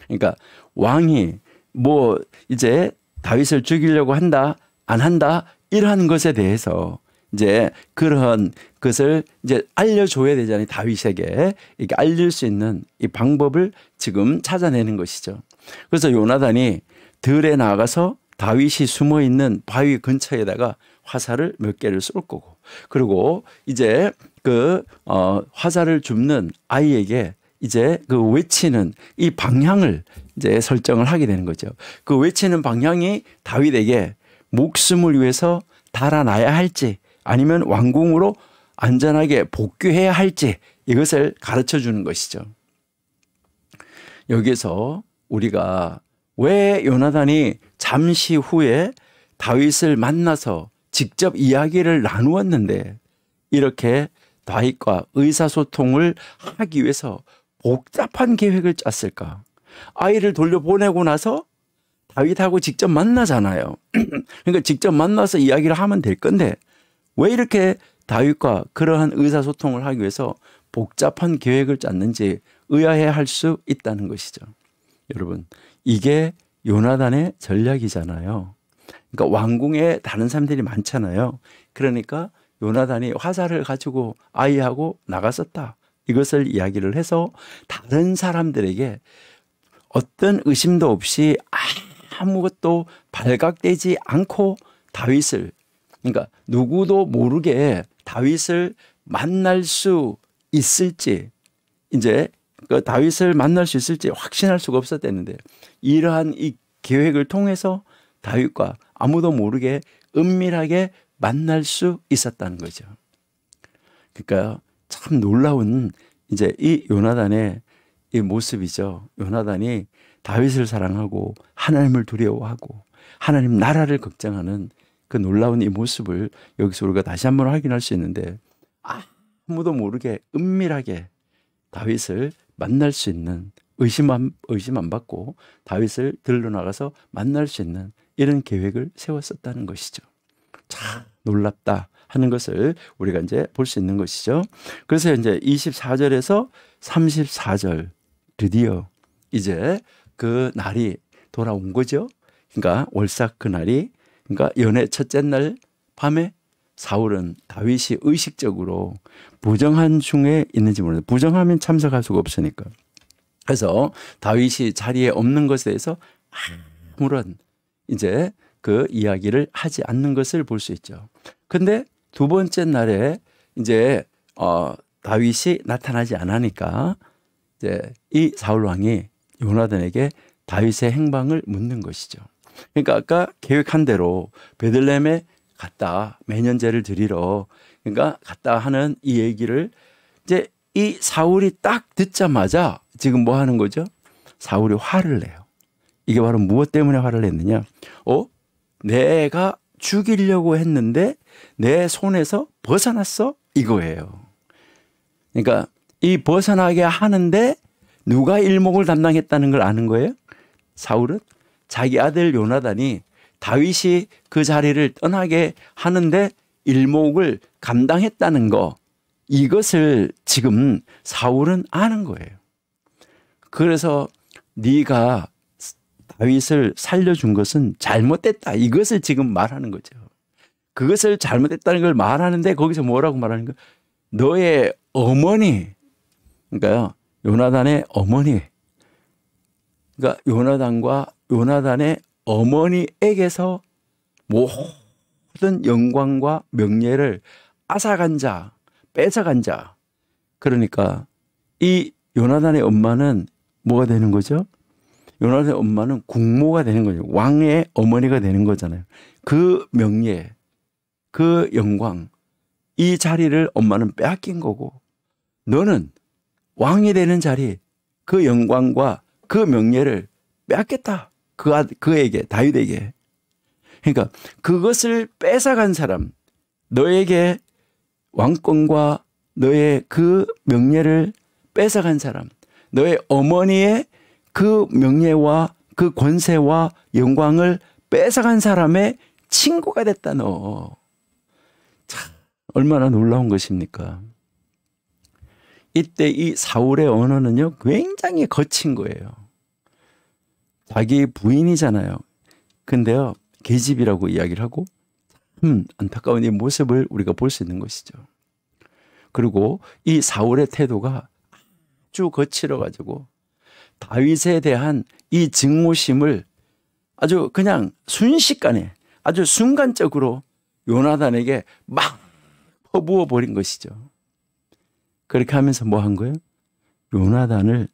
그러니까 왕이 뭐 이제 다윗을 죽이려고 한다, 안 한다, 이러한 것에 대해서 이제 그런 것을 이제 알려줘야 되잖아요. 다윗에게 이렇게 알릴 수 있는 이 방법을 지금 찾아내는 것이죠. 그래서 요나단이 들에 나가서 다윗이 숨어 있는 바위 근처에다가 화살을 몇 개를 쏠 거고, 그리고 이제 그 화살을 줍는 아이에게 이제 그 외치는 이 방향을 이제 설정을 하게 되는 거죠. 그 외치는 방향이 다윗에게 목숨을 위해서 달아나야 할지 아니면 왕궁으로 안전하게 복귀해야 할지 이것을 가르쳐 주는 것이죠. 여기서 우리가 왜 요나단이 잠시 후에 다윗을 만나서 직접 이야기를 나누었는데 이렇게 다윗과 의사소통을 하기 위해서 복잡한 계획을 짰을까? 아이를 돌려보내고 나서 다윗하고 직접 만나잖아요. 그러니까 직접 만나서 이야기를 하면 될 건데 왜 이렇게 다윗과 그러한 의사소통을 하기 위해서 복잡한 계획을 짰는지 의아해할 수 있다는 것이죠. 여러분, 이게 요나단의 전략이잖아요. 그러니까 왕궁에 다른 사람들이 많잖아요. 그러니까 요나단이 화살을 가지고 아이하고 나갔었다, 이것을 이야기를 해서 다른 사람들에게 어떤 의심도 없이 아무것도 발각되지 않고 다윗을, 그러니까 누구도 모르게 다윗을 만날 수 있을지, 이제 그 다윗을 만날 수 있을지 확신할 수가 없었다는데 이러한 이 계획을 통해서 다윗과 아무도 모르게 은밀하게 만날 수 있었다는 거죠. 그러니까 참 놀라운 이제 이 요나단의 이 모습이죠. 요나단이 다윗을 사랑하고 하나님을 두려워하고 하나님 나라를 걱정하는 그 놀라운 이 모습을 여기서 우리가 다시 한번 확인할 수 있는데, 아무도 모르게 은밀하게 다윗을 만날 수 있는, 의심 안 받고 다윗을 들러나가서 만날 수 있는 이런 계획을 세웠었다는 것이죠. 참 놀랍다 하는 것을 우리가 이제 볼 수 있는 것이죠. 그래서 이제 24절에서 34절 드디어 이제 그 날이 돌아온 거죠. 그러니까 월삭 그 날이, 그러니까 연애 첫째 날 밤에 사울은 다윗이 의식적으로 부정한 중에 있는지 모르는데, 부정하면 참석할 수가 없으니까. 그래서 다윗이 자리에 없는 것에 대해서 아무런 이제 그 이야기를 하지 않는 것을 볼 수 있죠. 근데 두 번째 날에 이제 다윗이 나타나지 않으니까 이제 이 사울 왕이 요나단에게 다윗의 행방을 묻는 것이죠. 그러니까 아까 계획한 대로 베들레헴에 갔다 매년제를 드리러, 그러니까 갔다 하는 이 얘기를 이제 이 사울이 딱 듣자마자 지금 뭐 하는 거죠? 사울이 화를 내요. 이게 바로 무엇 때문에 화를 냈느냐? 내가 죽이려고 했는데 내 손에서 벗어났어? 이거예요. 그러니까 이 벗어나게 하는데 누가 일목을 담당했다는 걸 아는 거예요? 사울은 자기 아들 요나단이 다윗이 그 자리를 떠나게 하는데 일목을 감당했다는 거, 이것을 지금 사울은 아는 거예요. 그래서 네가 다윗을 살려준 것은 잘못됐다, 이것을 지금 말하는 거죠. 그것을 잘못했다는 걸 말하는데 거기서 뭐라고 말하는 거야? 너의 어머니, 그러니까 요나단의 어머니, 그러니까 요나단과 요나단의 어머니에게서 모든 영광과 명예를 앗아간 자, 뺏어간 자. 그러니까 이 요나단의 엄마는 뭐가 되는 거죠? 요나단의 엄마는 국모가 되는 거죠. 왕의 어머니가 되는 거잖아요. 그 명예, 그 영광, 이 자리를 엄마는 빼앗긴 거고, 너는 왕이 되는 자리, 그 영광과 그 명예를 빼앗겼다. 그에게, 다윗에게. 그러니까 그것을 뺏어간 사람, 너에게 왕권과 너의 그 명예를 뺏어간 사람, 너의 어머니의 그 명예와 그 권세와 영광을 뺏어간 사람의 친구가 됐다, 너. 참, 얼마나 놀라운 것입니까? 이때 이 사울의 언어는요, 굉장히 거친 거예요. 자기 부인이잖아요. 근데요, 계집이라고 이야기를 하고, 안타까운 이 모습을 우리가 볼 수 있는 것이죠. 그리고 이 사울의 태도가 아주 거칠어가지고 다윗에 대한 이 증오심을 아주 그냥 순식간에, 아주 순간적으로 요나단에게 막 퍼부어 버린 것이죠. 그렇게 하면서 뭐 한 거예요? 요나단을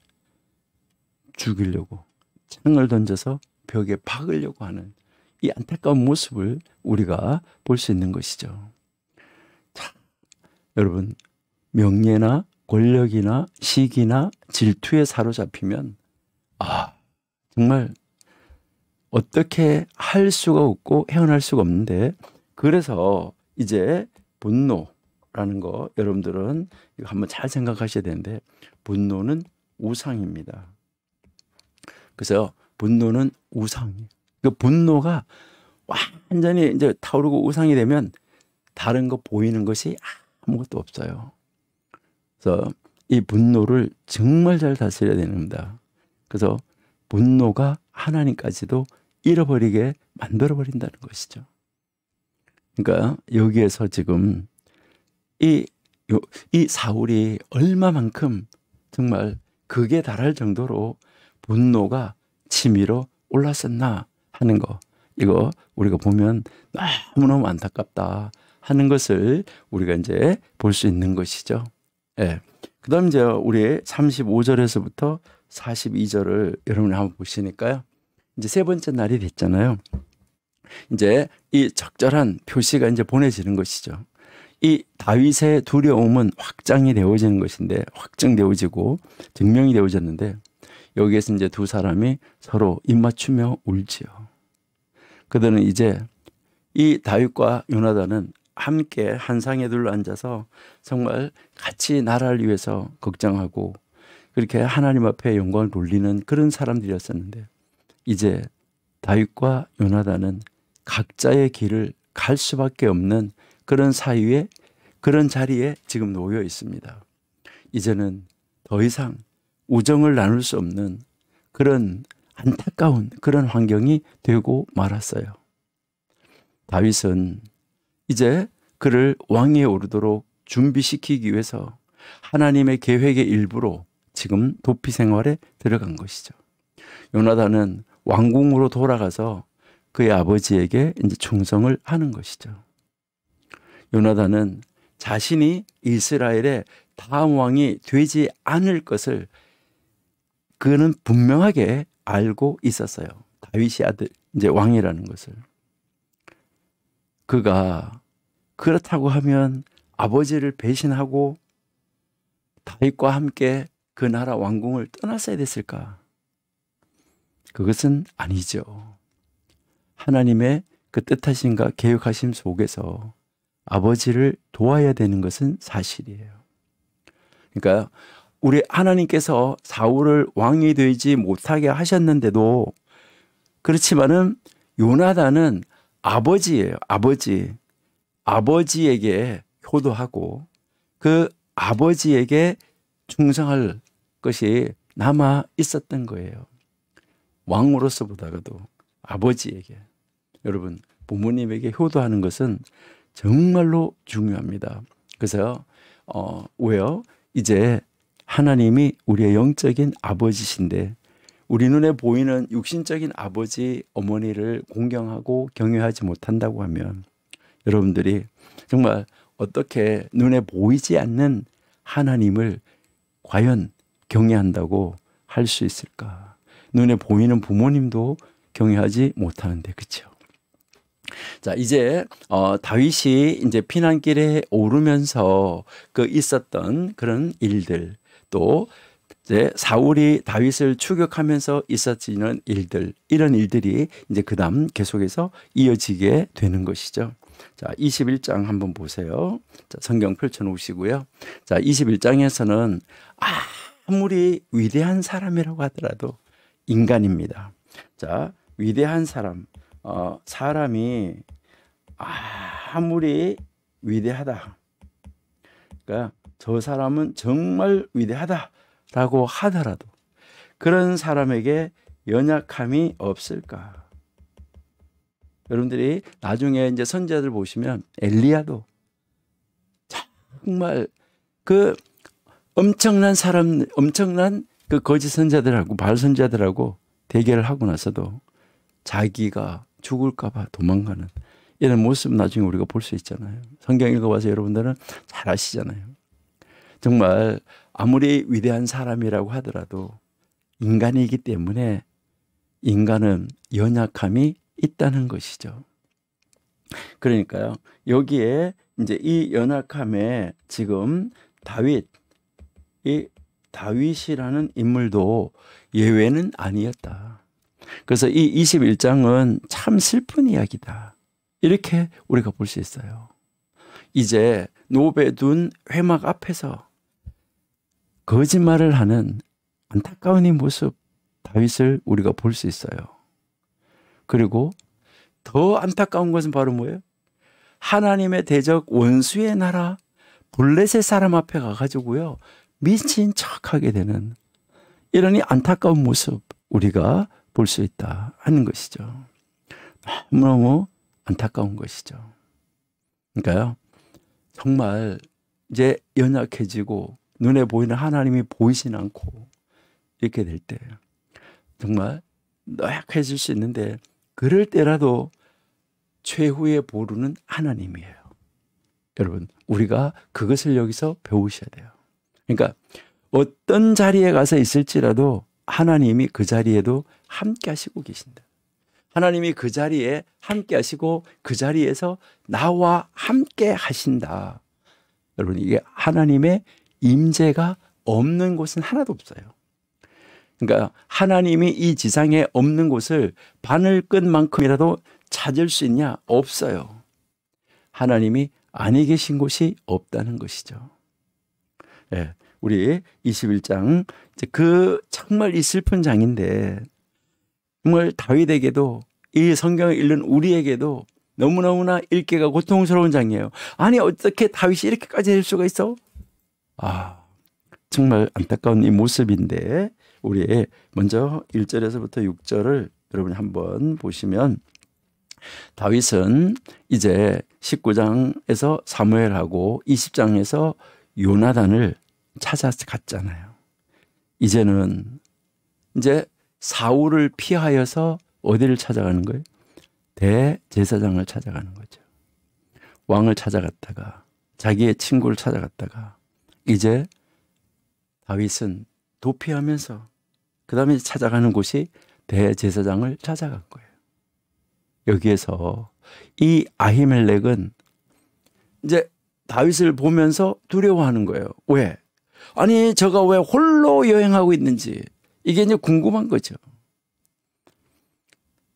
죽이려고 창을 던져서 벽에 박으려고 하는 이 안타까운 모습을 우리가 볼 수 있는 것이죠. 자, 여러분, 명예나 권력이나 시기나 질투에 사로잡히면 정말 어떻게 할 수가 없고 헤어날 수가 없는데, 그래서 이제 분노라는 거 여러분들은 이거 한번 잘 생각하셔야 되는데, 분노는 우상입니다. 그래서 분노는 우상이에요. 그 분노가 완전히 이제 타오르고 우상이 되면 다른 거 보이는 것이 아무것도 없어요. 그래서 이 분노를 정말 잘 다스려야 됩니다. 그래서 분노가 하나님까지도 잃어버리게 만들어버린다는 것이죠. 그러니까 여기에서 지금 이 사울이 얼마만큼 정말 극에 달할 정도로 분노가 치밀어 올랐었나 하는 거, 이거 우리가 보면 너무너무 안타깝다 하는 것을 우리가 이제 볼 수 있는 것이죠. 예. 그 다음 이제 우리 35절에서부터 42절을 여러분이 한번 보시니까요. 이제 세 번째 날이 됐잖아요. 이제 이 적절한 표시가 이제 보내지는 것이죠. 이 다윗의 두려움은 확장이 되어지는 것인데, 확정되어지고 증명이 되어졌는데, 여기에서 이제 두 사람이 서로 입맞추며 울지요. 그들은 이제 이 다윗과 요나단은 함께 한 상에 둘러앉아서 정말 같이 나라를 위해서 걱정하고 그렇게 하나님 앞에 영광을 돌리는 그런 사람들이었었는데, 이제 다윗과 요나단은 각자의 길을 갈 수밖에 없는 그런 사유에 그런 자리에 지금 놓여 있습니다. 이제는 더 이상 우정을 나눌 수 없는 그런 안타까운 그런 환경이 되고 말았어요. 다윗은 이제 그를 왕위에 오르도록 준비시키기 위해서 하나님의 계획의 일부로 지금 도피 생활에 들어간 것이죠. 요나단은 왕궁으로 돌아가서 그의 아버지에게 이제 충성을 하는 것이죠. 요나단은 자신이 이스라엘의 다음 왕이 되지 않을 것을 그는 분명하게 알고 있었어요. 다윗이 아들, 이제 왕이라는 것을. 그가 그렇다고 하면 아버지를 배신하고 다윗과 함께 그 나라 왕궁을 떠났어야 됐을까? 그것은 아니죠. 하나님의 그 뜻하심과 계획하심 속에서 아버지를 도와야 되는 것은 사실이에요. 그러니까 우리 하나님께서 사울을 왕이 되지 못하게 하셨는데도 그렇지만은 요나단은 아버지예요. 아버지에게 효도하고 그 아버지에게 충성할 것이 남아 있었던 거예요. 왕으로서보다도 아버지에게. 여러분, 부모님에게 효도하는 것은 정말로 중요합니다. 그래서 왜요? 이제 하나님이 우리의 영적인 아버지신데 우리 눈에 보이는 육신적인 아버지, 어머니를 공경하고 경외하지 못한다고 하면 여러분들이 정말 어떻게 눈에 보이지 않는 하나님을 과연 경외한다고 할 수 있을까? 눈에 보이는 부모님도 경외하지 못하는데, 그렇죠? 자, 이제 다윗이 이제 피난길에 오르면서 그 있었던 그런 일들, 또 이제 사울이 다윗을 추격하면서 있어지는 일들, 이런 일들이 이제 그다음 계속해서 이어지게 되는 것이죠. 자, 21장 한번 보세요. 자, 성경 펼쳐놓으시고요. 자, 21장에서는 아무리 위대한 사람이라고 하더라도 인간입니다. 자, 위대한 사람, 사람이 아무리 위대하다. 그러니까 저 사람은 정말 위대하다라고 하더라도 그런 사람에게 연약함이 없을까? 여러분들이 나중에 이제 선지자들 보시면 엘리야도 정말 그 엄청난 그 거짓 선지자들하고 바알 선지자들하고 대결을 하고 나서도 자기가 죽을까봐 도망가는 이런 모습 나중에 우리가 볼 수 있잖아요. 성경 읽어봐서 여러분들은 잘 아시잖아요. 정말 아무리 위대한 사람이라고 하더라도 인간이기 때문에 인간은 연약함이 있다는 것이죠. 그러니까요. 여기에 이제 이 연약함에 지금 다윗이라는 인물도 예외는 아니었다. 그래서 이 21장은 참 슬픈 이야기다. 이렇게 우리가 볼 수 있어요. 이제 노베 둔 회막 앞에서 거짓말을 하는 안타까운 이 모습 다윗을 우리가 볼 수 있어요. 그리고 더 안타까운 것은 바로 뭐예요? 하나님의 대적 원수의 나라 블레셋 사람 앞에 가가지고요 미친 척하게 되는 이런 이 안타까운 모습 우리가 볼 수 있다 하는 것이죠. 너무너무 안타까운 것이죠. 그러니까요 정말 이제 연약해지고 눈에 보이는 하나님이 보이진 않고 이렇게 될 때 정말 노약해질 수 있는데 그럴 때라도 최후의 보루는 하나님이에요. 여러분 우리가 그것을 여기서 배우셔야 돼요. 그러니까 어떤 자리에 가서 있을지라도 하나님이 그 자리에도 함께 하시고 계신다. 하나님이 그 자리에 함께 하시고 그 자리에서 나와 함께 하신다. 여러분 이게 하나님의 임재가 없는 곳은 하나도 없어요. 그러니까 하나님이 이 지상에 없는 곳을 바늘끝만큼이라도 찾을 수 있냐? 없어요. 하나님이 아니 계신 곳이 없다는 것이죠. 네, 우리 21장 그 정말 이 슬픈 장인데 정말 다윗에게도 이 성경을 읽는 우리에게도 너무너무나 읽기가 고통스러운 장이에요. 아니 어떻게 다윗이 이렇게까지 할 수가 있어? 정말 안타까운 이 모습인데 우리 먼저 1절에서부터 6절을 여러분이 한번 보시면 다윗은 이제 19장에서 사무엘하고 20장에서 요나단을 찾아갔잖아요. 이제는 이제 사울을 피하여서 어디를 찾아가는 거예요? 대제사장을 찾아가는 거죠. 왕을 찾아갔다가 자기의 친구를 찾아갔다가 이제 다윗은 도피하면서 그 다음에 찾아가는 곳이 대제사장을 찾아간 거예요. 여기에서 이 아히멜렉은 이제 다윗을 보면서 두려워하는 거예요. 왜? 아니 저가 왜 홀로 여행하고 있는지 이게 이제 궁금한 거죠.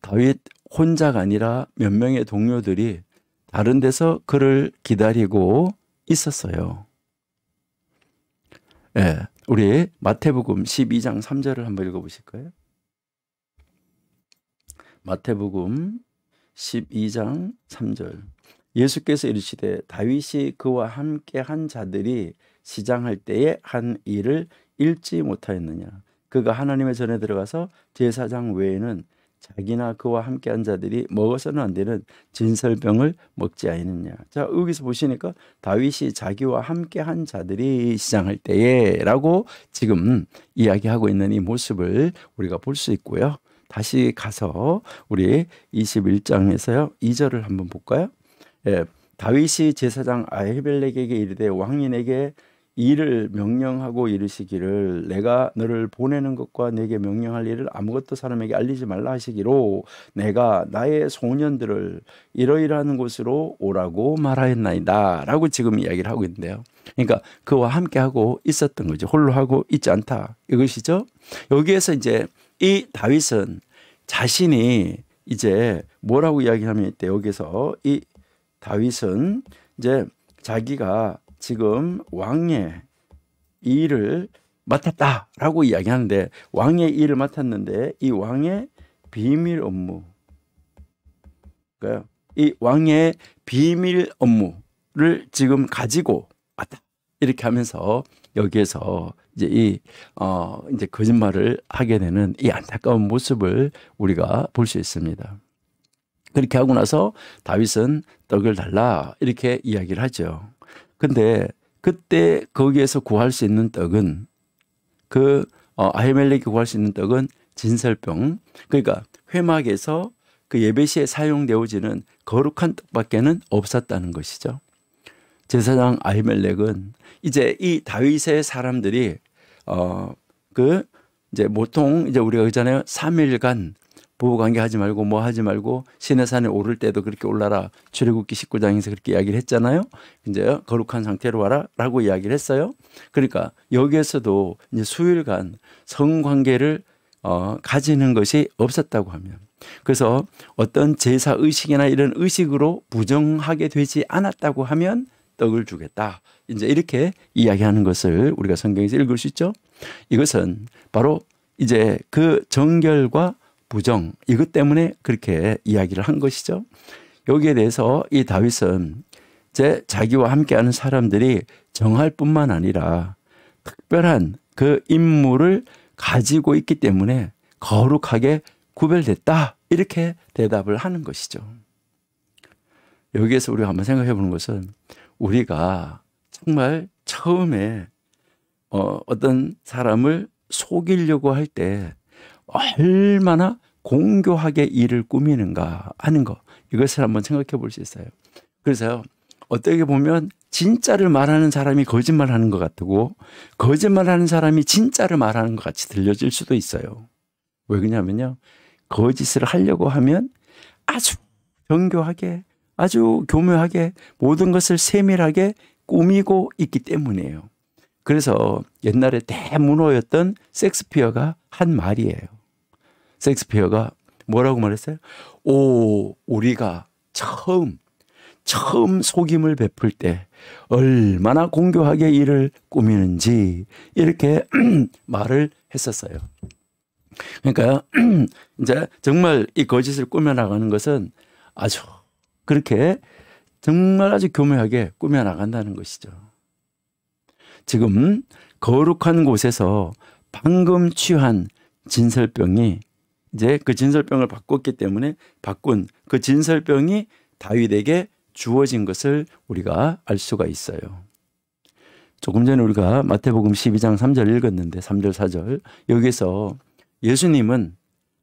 다윗 혼자가 아니라 몇 명의 동료들이 다른 데서 그를 기다리고 있었어요. 예, 우리 마태복음 12장 3절을 한번 읽어보실까요? 마태복음 12장 3절. 예수께서 이르시되 다윗이 그와 함께 한 자들이 시장할 때에 한 일을 읽지 못하였느냐. 그가 하나님의 전에 들어가서 제사장 외에는 자기나 그와 함께 한 자들이 먹어서는 안 되는 진설병을 먹지 아니느냐. 자, 여기서 보시니까 다윗이 자기와 함께 한 자들이 시장할 때에 라고 지금 이야기하고 있는 이 모습을 우리가 볼 수 있고요. 다시 가서 우리 21장에서요 2절을 한번 볼까요? 예, 다윗이 제사장 아히멜렉에게 이르되 왕인에게 이를 명령하고 이르시기를 내가 너를 보내는 것과 내게 명령할 일을 아무것도 사람에게 알리지 말라 하시기로 내가 나의 소년들을 이러이러한 곳으로 오라고 말하였나이다 라고 지금 이야기를 하고 있는데요. 그러니까 그와 함께 하고 있었던 거죠. 홀로 하고 있지 않다 이것이죠. 여기에서 이제 이 다윗은 자신이 이제 뭐라고 이야기하면 이때 여기서 이 다윗은 이제 자기가 지금 왕의 일을 맡았다라고 이야기하는데 왕의 일을 맡았는데 이 왕의 비밀 업무, 그러니까 이 왕의 비밀 업무를 지금 가지고 왔다 이렇게 하면서 여기에서 이제 이제 거짓말을 하게 되는 이 안타까운 모습을 우리가 볼 수 있습니다. 그렇게 하고 나서 다윗은 떡을 달라 이렇게 이야기를 하죠. 근데 그때 거기에서 구할 수 있는 떡은 아히멜렉이 구할 수 있는 떡은 진설병, 그러니까 회막에서 그 예배 시에 사용되어지는 거룩한 떡밖에는 없었다는 것이죠. 제사장 아히멜렉은 이제 이 다윗의 사람들이 이제 보통 이제 우리가 그러잖아요. 3일간 부부관계 하지 말고 뭐 하지 말고 시내산에 오를 때도 그렇게 올라라. 출애굽기 19장에서 그렇게 이야기를 했잖아요. 이제 거룩한 상태로 와라 라고 이야기를 했어요. 그러니까 여기에서도 이제 수일간 성관계를 가지는 것이 없었다고 하면, 그래서 어떤 제사 의식이나 이런 의식으로 부정하게 되지 않았다고 하면 떡을 주겠다. 이제 이렇게 이야기하는 것을 우리가 성경에서 읽을 수 있죠. 이것은 바로 이제 그 정결과 부정, 이것 때문에 그렇게 이야기를 한 것이죠. 여기에 대해서 이 다윗은 이제 자기와 함께하는 사람들이 정할 뿐만 아니라 특별한 그 임무를 가지고 있기 때문에 거룩하게 구별됐다. 이렇게 대답을 하는 것이죠. 여기에서 우리가 한번 생각해 보는 것은 우리가 정말 처음에 어떤 사람을 속이려고 할 때 얼마나 공교하게 일을 꾸미는가 하는 거, 이것을 한번 생각해 볼 수 있어요. 그래서 어떻게 보면 진짜를 말하는 사람이 거짓말하는 것 같고 거짓말하는 사람이 진짜를 말하는 것 같이 들려질 수도 있어요. 왜 그러냐면요, 거짓을 하려고 하면 아주 정교하게 아주 교묘하게 모든 것을 세밀하게 꾸미고 있기 때문이에요. 그래서 옛날에 대문호였던 셰익스피어가 한 말이에요. 셰익스피어가 뭐라고 말했어요? 우리가 처음 속임을 베풀 때 얼마나 공교하게 일을 꾸미는지 이렇게 말을 했었어요. 그러니까 이제 정말 이 거짓을 꾸며나가는 것은 아주 그렇게 정말 아주 교묘하게 꾸며 나간다는 것이죠. 지금 거룩한 곳에서 방금 취한 진설병이 이제 그 진설병을 바꿨기 때문에 바꾼 그 진설병이 다윗에게 주어진 것을 우리가 알 수가 있어요. 조금 전에 우리가 마태복음 12장 3절 읽었는데 3절 4절 여기서 예수님은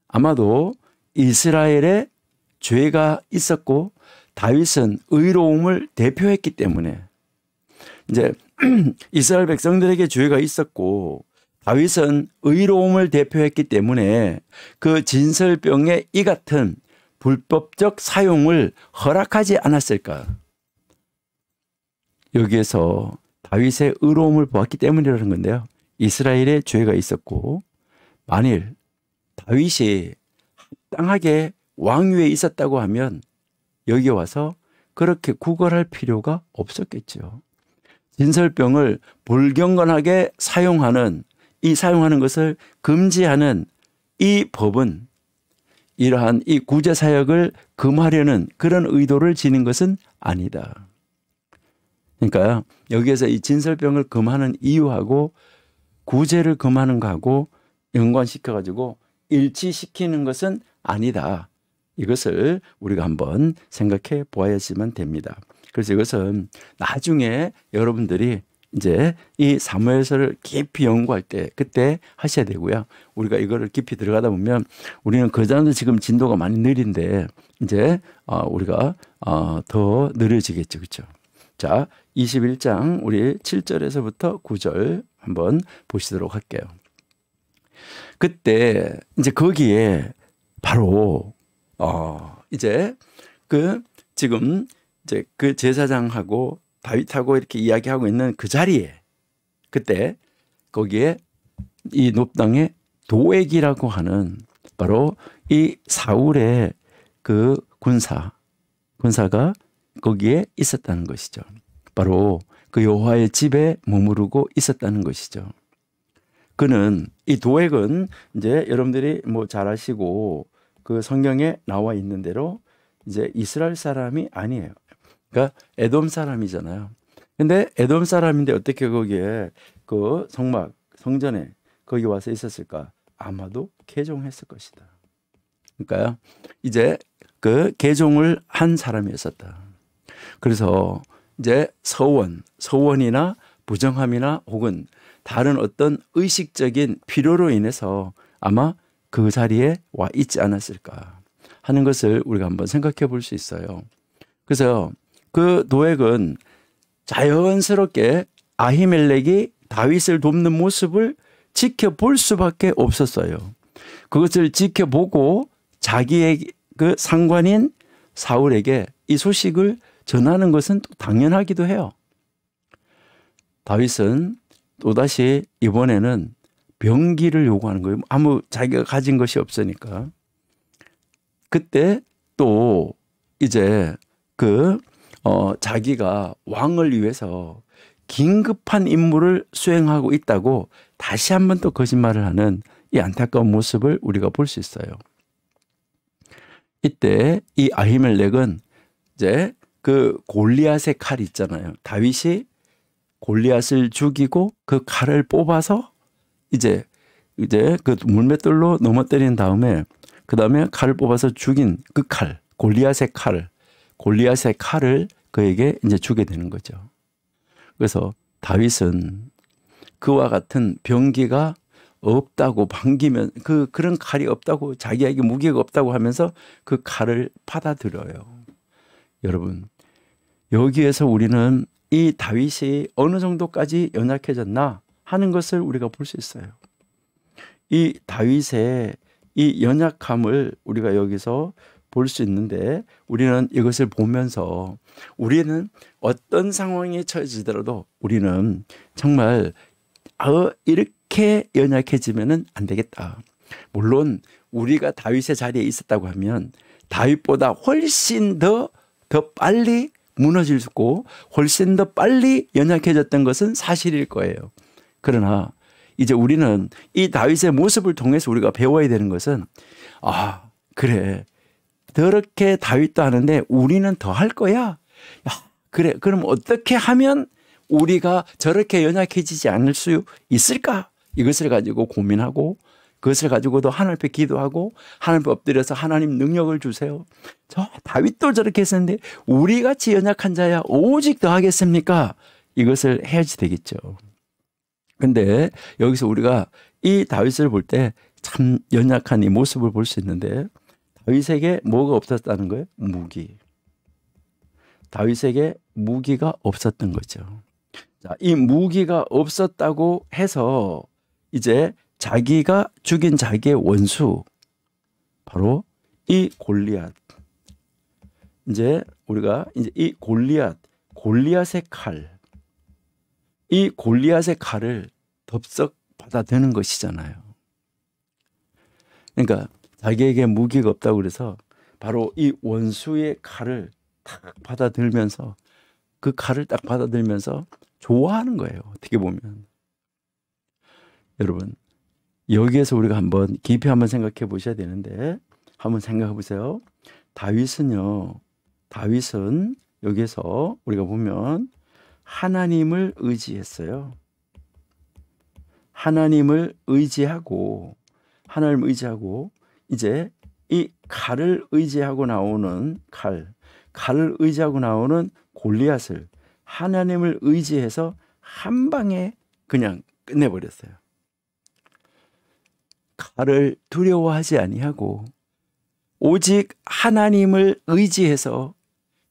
아마도 이스라엘에 죄가 있었고 다윗은 의로움을 대표했기 때문에 이제 이스라엘 백성들에게 죄가 있었고 다윗은 의로움을 대표했기 때문에 그 진설병의 이 같은 불법적 사용을 허락하지 않았을까? 여기에서 다윗의 의로움을 보았기 때문이라는 건데요. 이스라엘에 죄가 있었고 만일 다윗이 합당하게 왕위에 있었다고 하면 여기 와서 그렇게 구걸할 필요가 없었겠죠. 진설병을 불경건하게 사용하는 사용하는 것을 금지하는 이 법은 이러한 이 구제 사역을 금하려는 그런 의도를 지닌 것은 아니다. 그러니까 여기에서 이 진설병을 금하는 이유하고 구제를 금하는 거하고 연관시켜 가지고 일치시키는 것은 아니다. 이것을 우리가 한번 생각해 보아야지만 됩니다. 그래서 이것은 나중에 여러분들이 이제 이 사무엘서를 깊이 연구할 때 그때 하셔야 되고요. 우리가 이거를 깊이 들어가다 보면 우리는 그전도 지금 진도가 많이 느린데 이제 우리가 더 느려지겠죠. 그렇죠? 자, 21장 우리 7절에서부터 9절 한번 보시도록 할게요. 그때 이제 거기에 바로 이제 그 지금 이제 그 제사장하고 다윗하고 이렇게 이야기하고 있는 그 자리에 그때 거기에 이 놋당에 도액이라고 하는 바로 이 사울의 그 군사가 거기에 있었다는 것이죠. 바로 그 여호와의 집에 머무르고 있었다는 것이죠. 그는 이 도액은 이제 여러분들이 뭐 잘 아시고 그 성경에 나와 있는 대로 이제 이스라엘 사람이 아니에요. 그러니까 에돔 사람이잖아요. 근데 에돔 사람인데 어떻게 거기에 그 성전에 거기 와서 있었을까? 아마도 개종했을 것이다. 그러니까 이제 그 개종을 한 사람이었었다. 그래서 이제 서원이나 부정함이나 혹은 다른 어떤 의식적인 필요로 인해서 아마 그 자리에 와 있지 않았을까 하는 것을 우리가 한번 생각해 볼 수 있어요. 그래서 그 도액은 자연스럽게 아히멜렉이 다윗을 돕는 모습을 지켜볼 수밖에 없었어요. 그것을 지켜보고 자기의 그 상관인 사울에게 이 소식을 전하는 것은 또 당연하기도 해요. 다윗은 또다시 이번에는 병기를 요구하는 거예요. 아무 자기가 가진 것이 없으니까. 그때 또 이제 자기가 왕을 위해서 긴급한 임무를 수행하고 있다고 다시 한번 또 거짓말을 하는 이 안타까운 모습을 우리가 볼 수 있어요. 이때 이 아히멜렉은 이제 그 골리앗의 칼 있잖아요. 다윗이 골리앗을 죽이고 그 칼을 뽑아서 이제 그 물맷돌로 넘어뜨린 다음에 그 다음에 칼을 뽑아서 죽인 그 칼, 골리앗의 칼을 그에게 이제 주게 되는 거죠. 그래서 다윗은 그와 같은 병기가 없다고 반기면 그런 칼이 없다고 자기에게 무기가 없다고 하면서 그 칼을 받아들여요. 여러분, 여기에서 우리는 이 다윗이 어느 정도까지 연약해졌나 하는 것을 우리가 볼 수 있어요. 이 다윗의 이 연약함을 우리가 여기서 볼 수 있는데 우리는 이것을 보면서 우리는 어떤 상황에 처해지더라도 우리는 정말 이렇게 연약해지면은 안 되겠다. 물론 우리가 다윗의 자리에 있었다고 하면 다윗보다 훨씬 더 빨리 무너지고 훨씬 더 빨리 연약해졌던 것은 사실일 거예요. 그러나 이제 우리는 이 다윗의 모습을 통해서 우리가 배워야 되는 것은 그래, 저렇게 다윗도 하는데 우리는 더 할 거야. 야, 그래. 그럼 어떻게 하면 우리가 저렇게 연약해지지 않을 수 있을까? 이것을 가지고 고민하고 그것을 가지고도 하나님 앞에 기도하고 하나님 앞에 엎드려서 하나님 능력을 주세요. 저 다윗도 저렇게 했었는데 우리 같이 연약한 자야 오직 더 하겠습니까? 이것을 해야지 되겠죠. 근데 여기서 우리가 이 다윗을 볼 때 참 연약한 이 모습을 볼 수 있는데 다윗에게 뭐가 없었다는 거예요? 무기. 다윗에게 무기가 없었던 거죠. 자, 이 무기가 없었다고 해서 이제 자기가 죽인 자기의 원수 바로 이 골리앗. 이제 우리가 이제 이 골리앗의 칼, 이 골리앗의 칼을 덥석 받아드는 것이잖아요. 그러니까 자기에게 무기가 없다고 그래서 바로 이 원수의 칼을 딱 받아들면서 그 칼을 딱 받아들면서 좋아하는 거예요. 어떻게 보면. 여러분 여기에서 우리가 한번 깊이 한번 생각해 보셔야 되는데 한번 생각해 보세요. 다윗은 여기에서 우리가 보면 하나님을 의지했어요. 하나님을 의지하고 이제 이 칼을 의지하고 나오는 칼을 의지하고 나오는 골리앗을 하나님을 의지해서 한 방에 그냥 끝내버렸어요. 칼을 두려워하지 아니하고 오직 하나님을 의지해서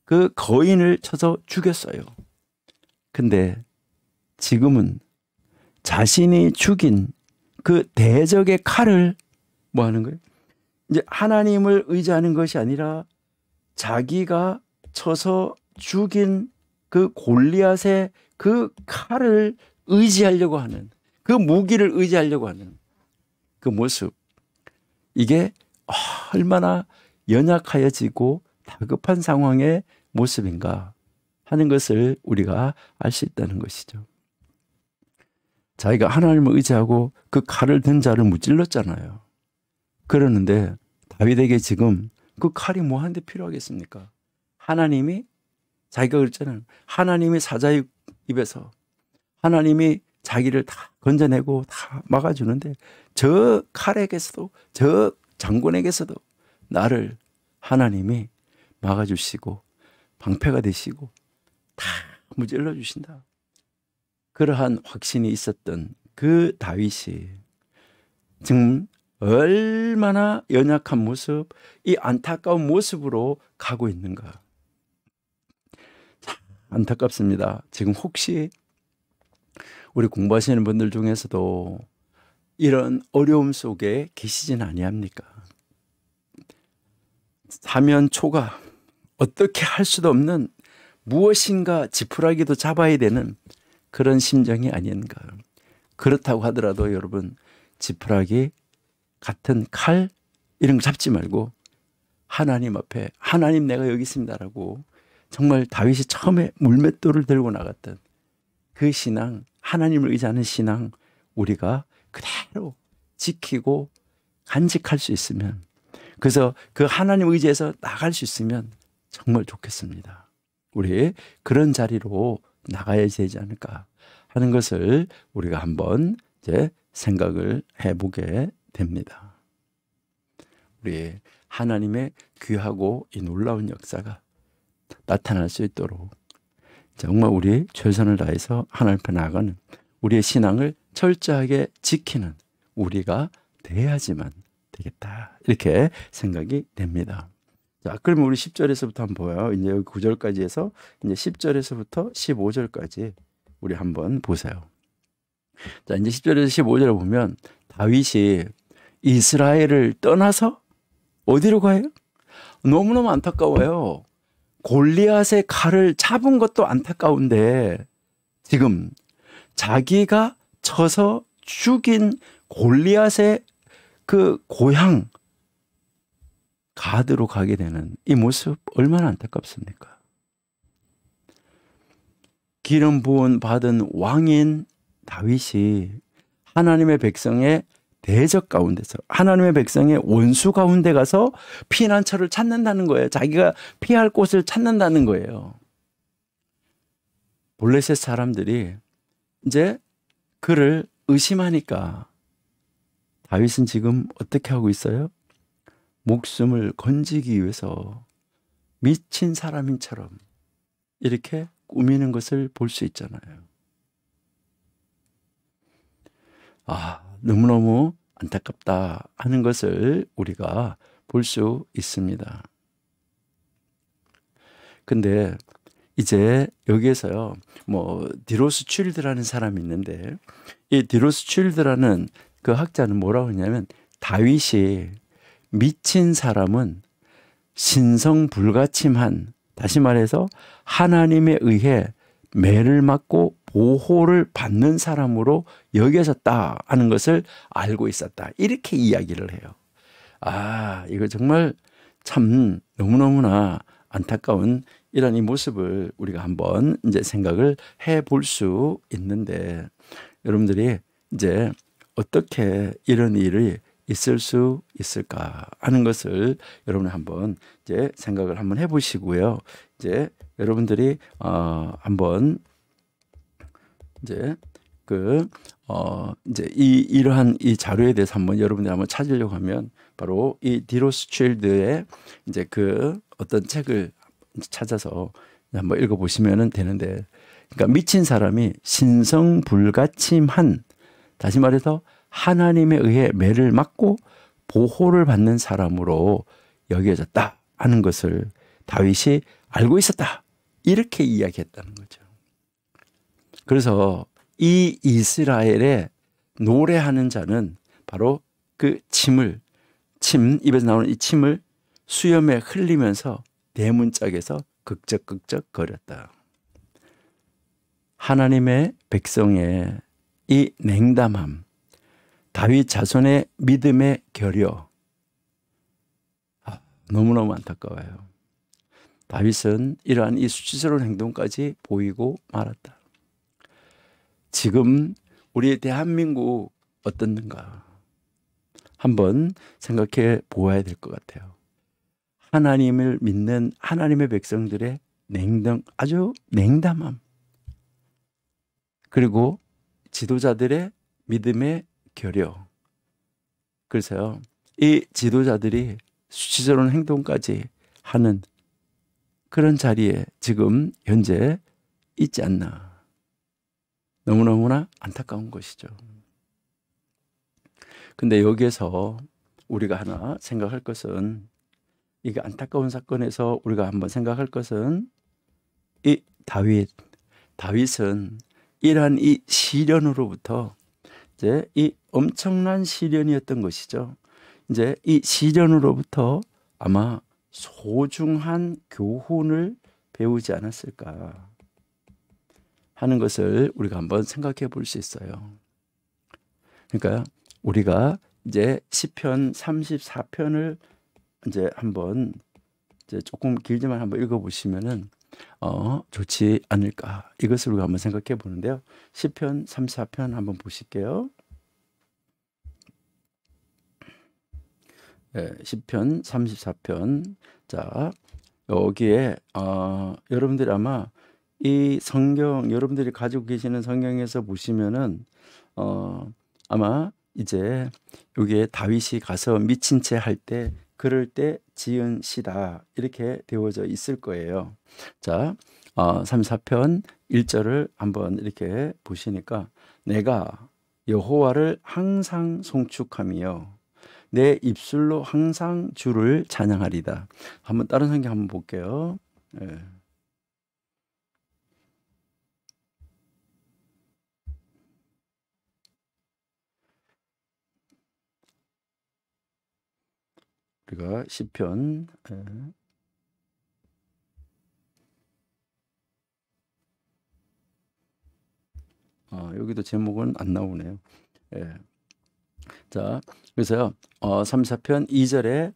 그 거인을 쳐서 죽였어요. 근데 지금은 자신이 죽인 그 대적의 칼을 뭐 하는 거예요? 이제 하나님을 의지하는 것이 아니라 자기가 쳐서 죽인 그 골리앗의 그 칼을 의지하려고 하는 그 무기를 의지하려고 하는 그 모습. 이게 얼마나 연약하여지고 다급한 상황의 모습인가 하는 것을 우리가 알 수 있다는 것이죠. 자기가 하나님을 의지하고 그 칼을 든 자를 무찔렀잖아요. 그러는데 다윗에게 지금 그 칼이 뭐하는데 필요하겠습니까? 하나님이 자기가 그랬잖아요. 하나님이 사자의 입에서 하나님이 자기를 다 건져내고 다 막아주는데 저 칼에게서도 저 장군에게서도 나를 하나님이 막아주시고 방패가 되시고 다 무찔러 주신다. 그러한 확신이 있었던 그 다윗이 지금 얼마나 연약한 모습, 이 안타까운 모습으로 가고 있는가. 안타깝습니다. 지금 혹시 우리 공부하시는 분들 중에서도 이런 어려움 속에 계시진 아니합니까? 사면 초가 어떻게 할 수도 없는 무엇인가 지푸라기도 잡아야 되는 그런 심정이 아닌가. 그렇다고 하더라도 여러분 지푸라기 같은 칼 이런 거 잡지 말고 하나님 앞에 하나님 내가 여기 있습니다라고 정말 다윗이 처음에 물맷돌을 들고 나갔던 그 신앙, 하나님을 의지하는 신앙 우리가 그대로 지키고 간직할 수 있으면, 그래서 그 하나님 의지해서 나갈 수 있으면 정말 좋겠습니다. 우리 그런 자리로 나가야 되지 않을까 하는 것을 우리가 한번 이제 생각을 해보게 됩니다. 우리 하나님의 귀하고 이 놀라운 역사가 나타날 수 있도록 정말 우리 최선을 다해서 하나님 앞에 나아가는 우리의 신앙을 철저하게 지키는 우리가 돼야지만 되겠다, 이렇게 생각이 됩니다. 자, 그러면 우리 10절에서부터 한번 보아요. 이제 여기 9절까지 해서 이제 10절에서부터 15절까지 우리 한번 보세요. 자, 이제 10절에서 15절을 보면 다윗이 이스라엘을 떠나서 어디로 가요? 너무너무 안타까워요. 골리앗의 칼을 잡은 것도 안타까운데 지금 자기가 쳐서 죽인 골리앗의 그 고향 가드로 가게 되는 이 모습 얼마나 안타깝습니까? 기름 부은 받은 왕인 다윗이 하나님의 백성의 대적 가운데서 하나님의 백성의 원수 가운데 가서 피난처를 찾는다는 거예요. 자기가 피할 곳을 찾는다는 거예요. 블레셋 사람들이 이제 그를 의심하니까 다윗은 지금 어떻게 하고 있어요? 목숨을 건지기 위해서 미친 사람인처럼 이렇게 꾸미는 것을 볼 수 있잖아요. 너무너무 안타깝다 하는 것을 우리가 볼 수 있습니다. 근데 이제 여기에서요, 디로스 칠드라는 사람이 있는데, 이 디로스 칠드라는 그 학자는 뭐라고 하냐면, 다윗이 미친 사람은 신성불가침한, 다시 말해서 하나님에 의해 매를 맞고 보호를 받는 사람으로 여겨졌다 하는 것을 알고 있었다. 이렇게 이야기를 해요. 이거 정말 참 너무너무나 안타까운 이런 이 모습을 우리가 한번 이제 생각을 해 볼 수 있는데, 여러분들이 이제 어떻게 이런 일이 있을 수 있을까 하는 것을 여러분 한번 이제 생각을 한번 해 보시고요. 이제 여러분들이 한번 이제 이제 이러한 이 자료에 대해서 한번 여러분들이 한번 찾으려고 하면 바로 이 디로스칠드의 이제 그 어떤 책을 찾아서 한번 읽어보시면 되는데, 그러니까 미친 사람이 신성불가침한, 다시 말해서 하나님에 의해 매를 맞고 보호를 받는 사람으로 여겨졌다 하는 것을 다윗이 알고 있었다, 이렇게 이야기했다는 거죠. 그래서 이 이스라엘에 노래하는 자는 바로 그 입에서 나오는 이 침을 수염에 흘리면서 대문짝에서 극적극적 거렸다. 하나님의 백성의 이 냉담함, 다윗 자손의 믿음의 결여, 너무너무 안타까워요. 다윗은 이러한 이 수치스러운 행동까지 보이고 말았다. 지금 우리 대한민국 어떻는가 한번 생각해 보아야 될 것 같아요. 하나님을 믿는 하나님의 백성들의 아주 냉담함, 그리고 지도자들의 믿음의 결여. 그래서요, 이 지도자들이 수치스러운 행동까지 하는 그런 자리에 지금 현재 있지 않나. 너무너무나 안타까운 것이죠. 근데 여기에서 우리가 하나 생각할 것은, 이게 안타까운 사건에서 우리가 한번 생각할 것은, 이 다윗은 이러한 이 시련으로부터 이제 이 엄청난 시련이었던 것이죠. 이제 이 시련으로부터 아마 소중한 교훈을 배우지 않았을까 하는 것을 우리가 한번 생각해 볼 수 있어요. 그러니까 우리가 이제 시편 34편을 이제 한번 이제 조금 길지만 한번 읽어보시면은 좋지 않을까, 이것을 우리가 한번 생각해 보는데요. 시편 34편 한번 보실게요. 네, 시편 34편. 자, 여기에 여러분들이 아마 이 성경, 여러분들이 가지고 계시는 성경에서 보시면은 아마 이제 여기에 다윗이 가서 미친 채 할 때, 그럴 때 지은 시다, 이렇게 되어져 있을 거예요. 자, 34편 1절을 한번 이렇게 보시니까, 내가 여호와를 항상 송축하며 내 입술로 항상 주를 찬양하리다. 한번 다른 성경 한번 볼게요. 네. 우리가 시편 여기도 제목은 안 나오네요. 자, 그래서요, 34편 2절에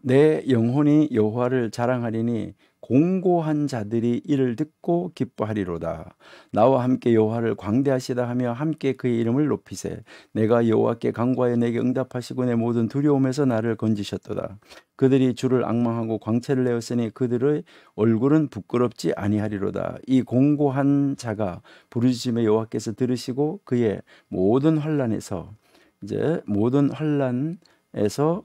내 영혼이 여호와를 자랑하리니 공고한 자들이 이를 듣고 기뻐하리로다. 나와 함께 여호와를 광대하시다 하며 함께 그의 이름을 높이세. 내가 여호와께 간구하여 내게 응답하시고 내 모든 두려움에서 나를 건지셨도다. 그들이 주를 앙망하고 광채를 내었으니 그들의 얼굴은 부끄럽지 아니하리로다. 이 공고한 자가 부르짖음에 여호와께서 들으시고 그의 모든 환난에서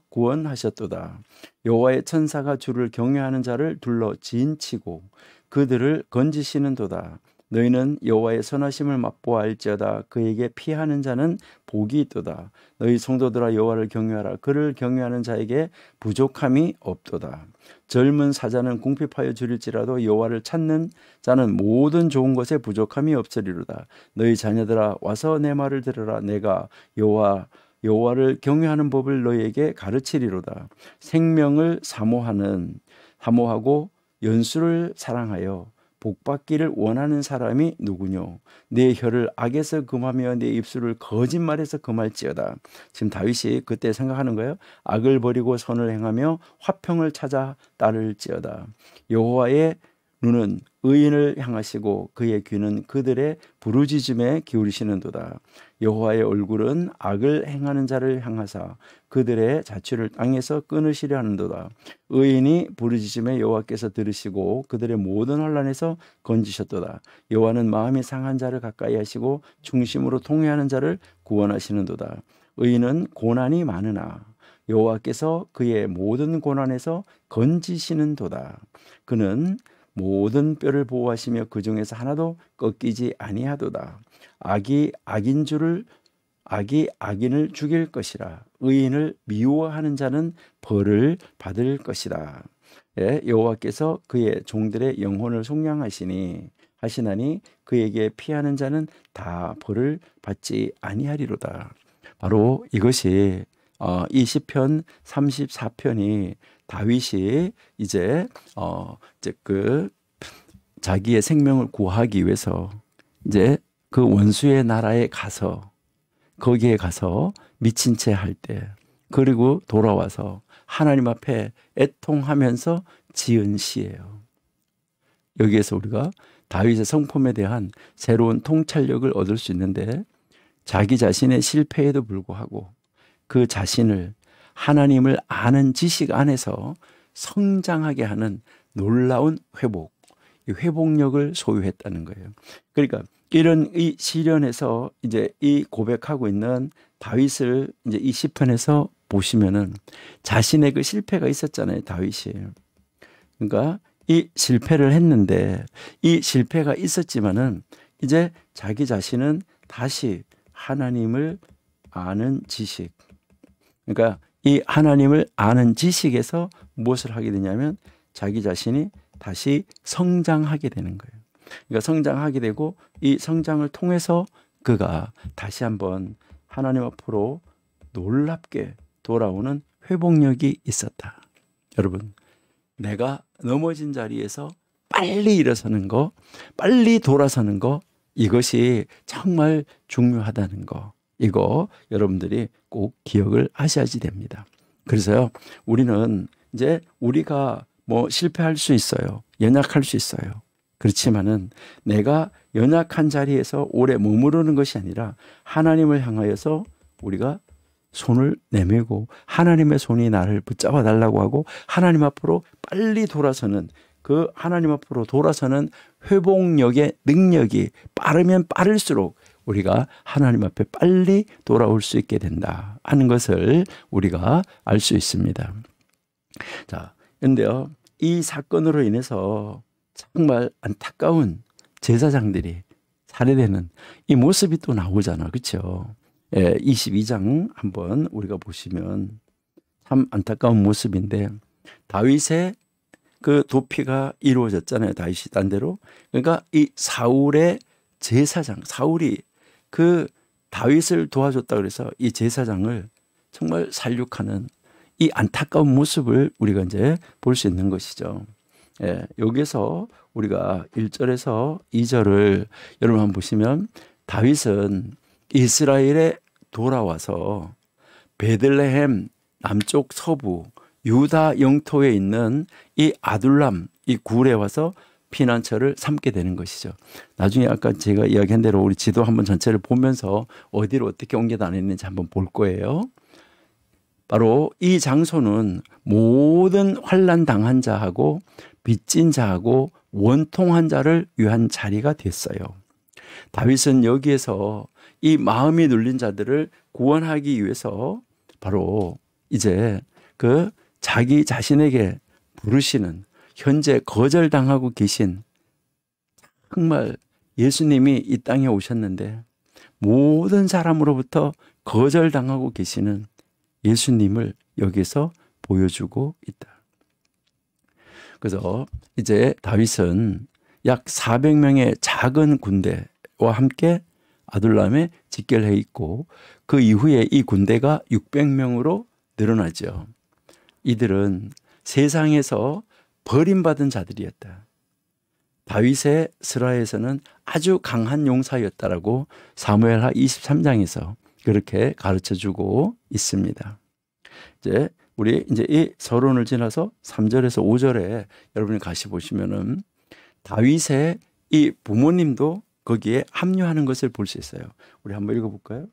구원하셨도다. 여호와의 천사가 주를 경외하는 자를 둘러 진치고 그들을 건지시는도다. 너희는 여호와의 선하심을 맛보아 알지어다. 그에게 피하는 자는 복이 있도다. 너희 성도들아 여호와를 경외하라. 그를 경외하는 자에게 부족함이 없도다. 젊은 사자는 궁핍하여 줄일지라도 여호와를 찾는 자는 모든 좋은 것에 부족함이 없으리로다. 너희 자녀들아 와서 내 말을 들으라. 내가 여호와를 경외하는 법을 너희에게 가르치리로다. 생명을 사모하고 연수를 사랑하여 복받기를 원하는 사람이 누구뇨? 내 혀를 악에서 금하며 내 입술을 거짓말에서 금할지어다. 지금 다윗이 그때 생각하는 거예요. 악을 버리고 선을 행하며 화평을 찾아 따를지어다. 여호와의 눈은 의인을 향하시고 그의 귀는 그들의 부르짖음에 기울이시는도다. 여호와의 얼굴은 악을 행하는 자를 향하사 그들의 자취를 땅에서 끊으시려 하는도다. 의인이 부르짖음에 여호와께서 들으시고 그들의 모든 환난에서 건지셨도다. 여호와는 마음이 상한 자를 가까이 하시고 중심으로 통회하는 자를 구원하시는도다. 의인은 고난이 많으나 여호와께서 그의 모든 고난에서 건지시는도다. 그는 모든 뼈를 보호하시며 그 중에서 하나도 꺾이지 아니하도다. 악이 악인을 죽일 것이라. 의인을 미워하는 자는 벌을 받을 것이다. 예, 여호와께서 그의 종들의 영혼을 하시나니 그에게 피하는 자는 다 벌을 받지 아니하리로다. 바로 이것이 이 시편 34편이 다윗이 이제 그 자기의 생명을 구하기 위해서 이제 그 원수의 나라에 가서 거기에 가서 미친 채 할 때 그리고 돌아와서 하나님 앞에 애통하면서 지은 시예요. 여기에서 우리가 다윗의 성품에 대한 새로운 통찰력을 얻을 수 있는데 자기 자신의 실패에도 불구하고 그 자신을 하나님을 아는 지식 안에서 성장하게 하는 놀라운 이 회복력을 소유했다는 거예요. 그러니까 이런 이 시련에서 이제 이 고백하고 있는 다윗을 이제 이 시편에서 보시면은 자신의 그 실패가 있었잖아요, 다윗이. 그러니까 이 실패를 했는데 이 실패가 있었지만은 이제 자기 자신은 다시 하나님을 아는 지식. 그러니까 이 하나님을 아는 지식에서 무엇을 하게 되냐면 자기 자신이 다시 성장하게 되는 거예요. 그러니까 성장하게 되고 이 성장을 통해서 그가 다시 한번 하나님 앞으로 놀랍게 돌아오는 회복력이 있었다. 여러분, 내가 넘어진 자리에서 빨리 일어서는 거, 빨리 돌아서는 거, 이것이 정말 중요하다는 거. 이거 여러분들이 꼭 기억을 하셔야지 됩니다. 그래서요, 우리는 이제 우리가 뭐 실패할 수 있어요. 연약할 수 있어요. 그렇지만은 내가 연약한 자리에서 오래 머무르는 것이 아니라 하나님을 향하여서 우리가 손을 내밀고 하나님의 손이 나를 붙잡아 달라고 하고 하나님 앞으로 빨리 돌아서는 그 하나님 앞으로 돌아서는 회복력의 능력이 빠르면 빠를수록 우리가 하나님 앞에 빨리 돌아올 수 있게 된다 하는 것을 우리가 알 수 있습니다. 자, 그런데요, 이 사건으로 인해서 정말 안타까운 제사장들이 살해되는 이 모습이 또 나오잖아, 그렇죠? 22장 한번 우리가 보시면 참 안타까운 모습인데 다윗의 그 도피가 이루어졌잖아요. 다윗이 딴 데로. 그러니까 이 사울의 제사장, 사울이 그 다윗을 도와줬다 그래서 이 제사장을 정말 살육하는 이 안타까운 모습을 우리가 이제 볼 수 있는 것이죠. 여기서 우리가 1절에서 2절을 여러분 한번 보시면 다윗은 이스라엘에 돌아와서 베들레헴 남쪽 서부 유다 영토에 있는 이 아둘람 이 굴에 와서 피난처를 삼게 되는 것이죠. 나중에 아까 제가 이야기한 대로 우리 지도 한번 전체를 보면서 어디로 어떻게 옮겨 다녔는지 한번 볼 거예요. 바로 이 장소는 모든 환난 당한 자하고 빚진 자하고 원통한 자를 위한 자리가 됐어요. 다윗은 여기에서 이 마음이 눌린 자들을 구원하기 위해서 바로 이제 그 자기 자신에게 부르시는 현재 거절당하고 계신 정말 예수님이 이 땅에 오셨는데 모든 사람으로부터 거절당하고 계시는 예수님을 여기서 보여주고 있다. 그래서 이제 다윗은 약 400명의 작은 군대와 함께 아둘람에 집결해 있고 그 이후에 이 군대가 600명으로 늘어나죠. 이들은 세상에서 버림받은 자들이었다. 다윗의 스라에서는 아주 강한 용사였다라고 사무엘하 23장에서 그렇게 가르쳐주고 있습니다. 이제 우리 이제 이 서론을 지나서 3절에서 5절에 여러분이 같이 보시면은 다윗의 이 부모님도 거기에 합류하는 것을 볼 수 있어요. 우리 한번 읽어볼까요?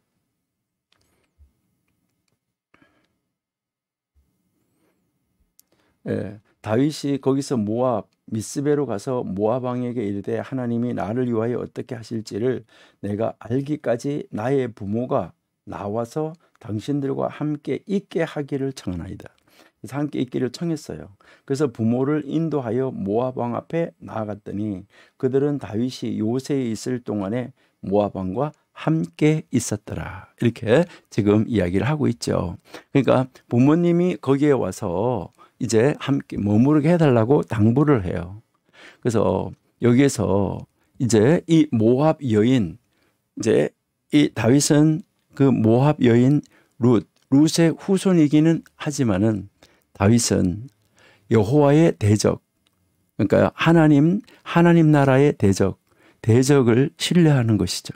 예, 다윗이 거기서 모압 미스베로 가서 모압 왕에게 이르되 하나님이 나를 위하여 어떻게 하실지를 내가 알기까지 나의 부모가 나와서 당신들과 함께 있게 하기를 청하나이다. 그래서 함께 있기를 청했어요. 그래서 부모를 인도하여 모압 왕 앞에 나아갔더니 그들은 다윗이 요새에 있을 동안에 모압 왕과 함께 있었더라. 이렇게 지금 이야기를 하고 있죠. 그러니까 부모님이 거기에 와서 이제 함께 머무르게 해달라고 당부를 해요. 그래서 여기에서 이제 이 모압 여인, 이제 이 다윗은 그 모압 여인 룻의 후손이기는 하지만은 다윗은 여호와의 대적, 그러니까 하나님 나라의 대적을 신뢰하는 것이죠.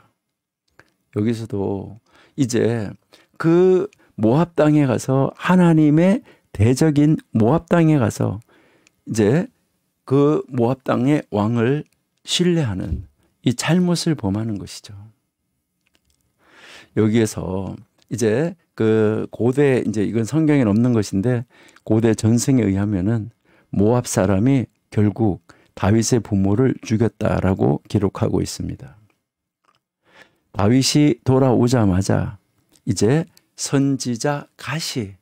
여기서도 이제 그 모압 땅에 가서 하나님의 대적인 모압 땅에 가서 이제 그 모압 땅의 왕을 신뢰하는 이 잘못을 범하는 것이죠. 여기에서 이제 그 고대 이제 이건 성경에 없는 것인데 고대 전승에 의하면은 모압 사람이 결국 다윗의 부모를 죽였다라고 기록하고 있습니다. 다윗이 돌아오자마자 이제 선지자 갓이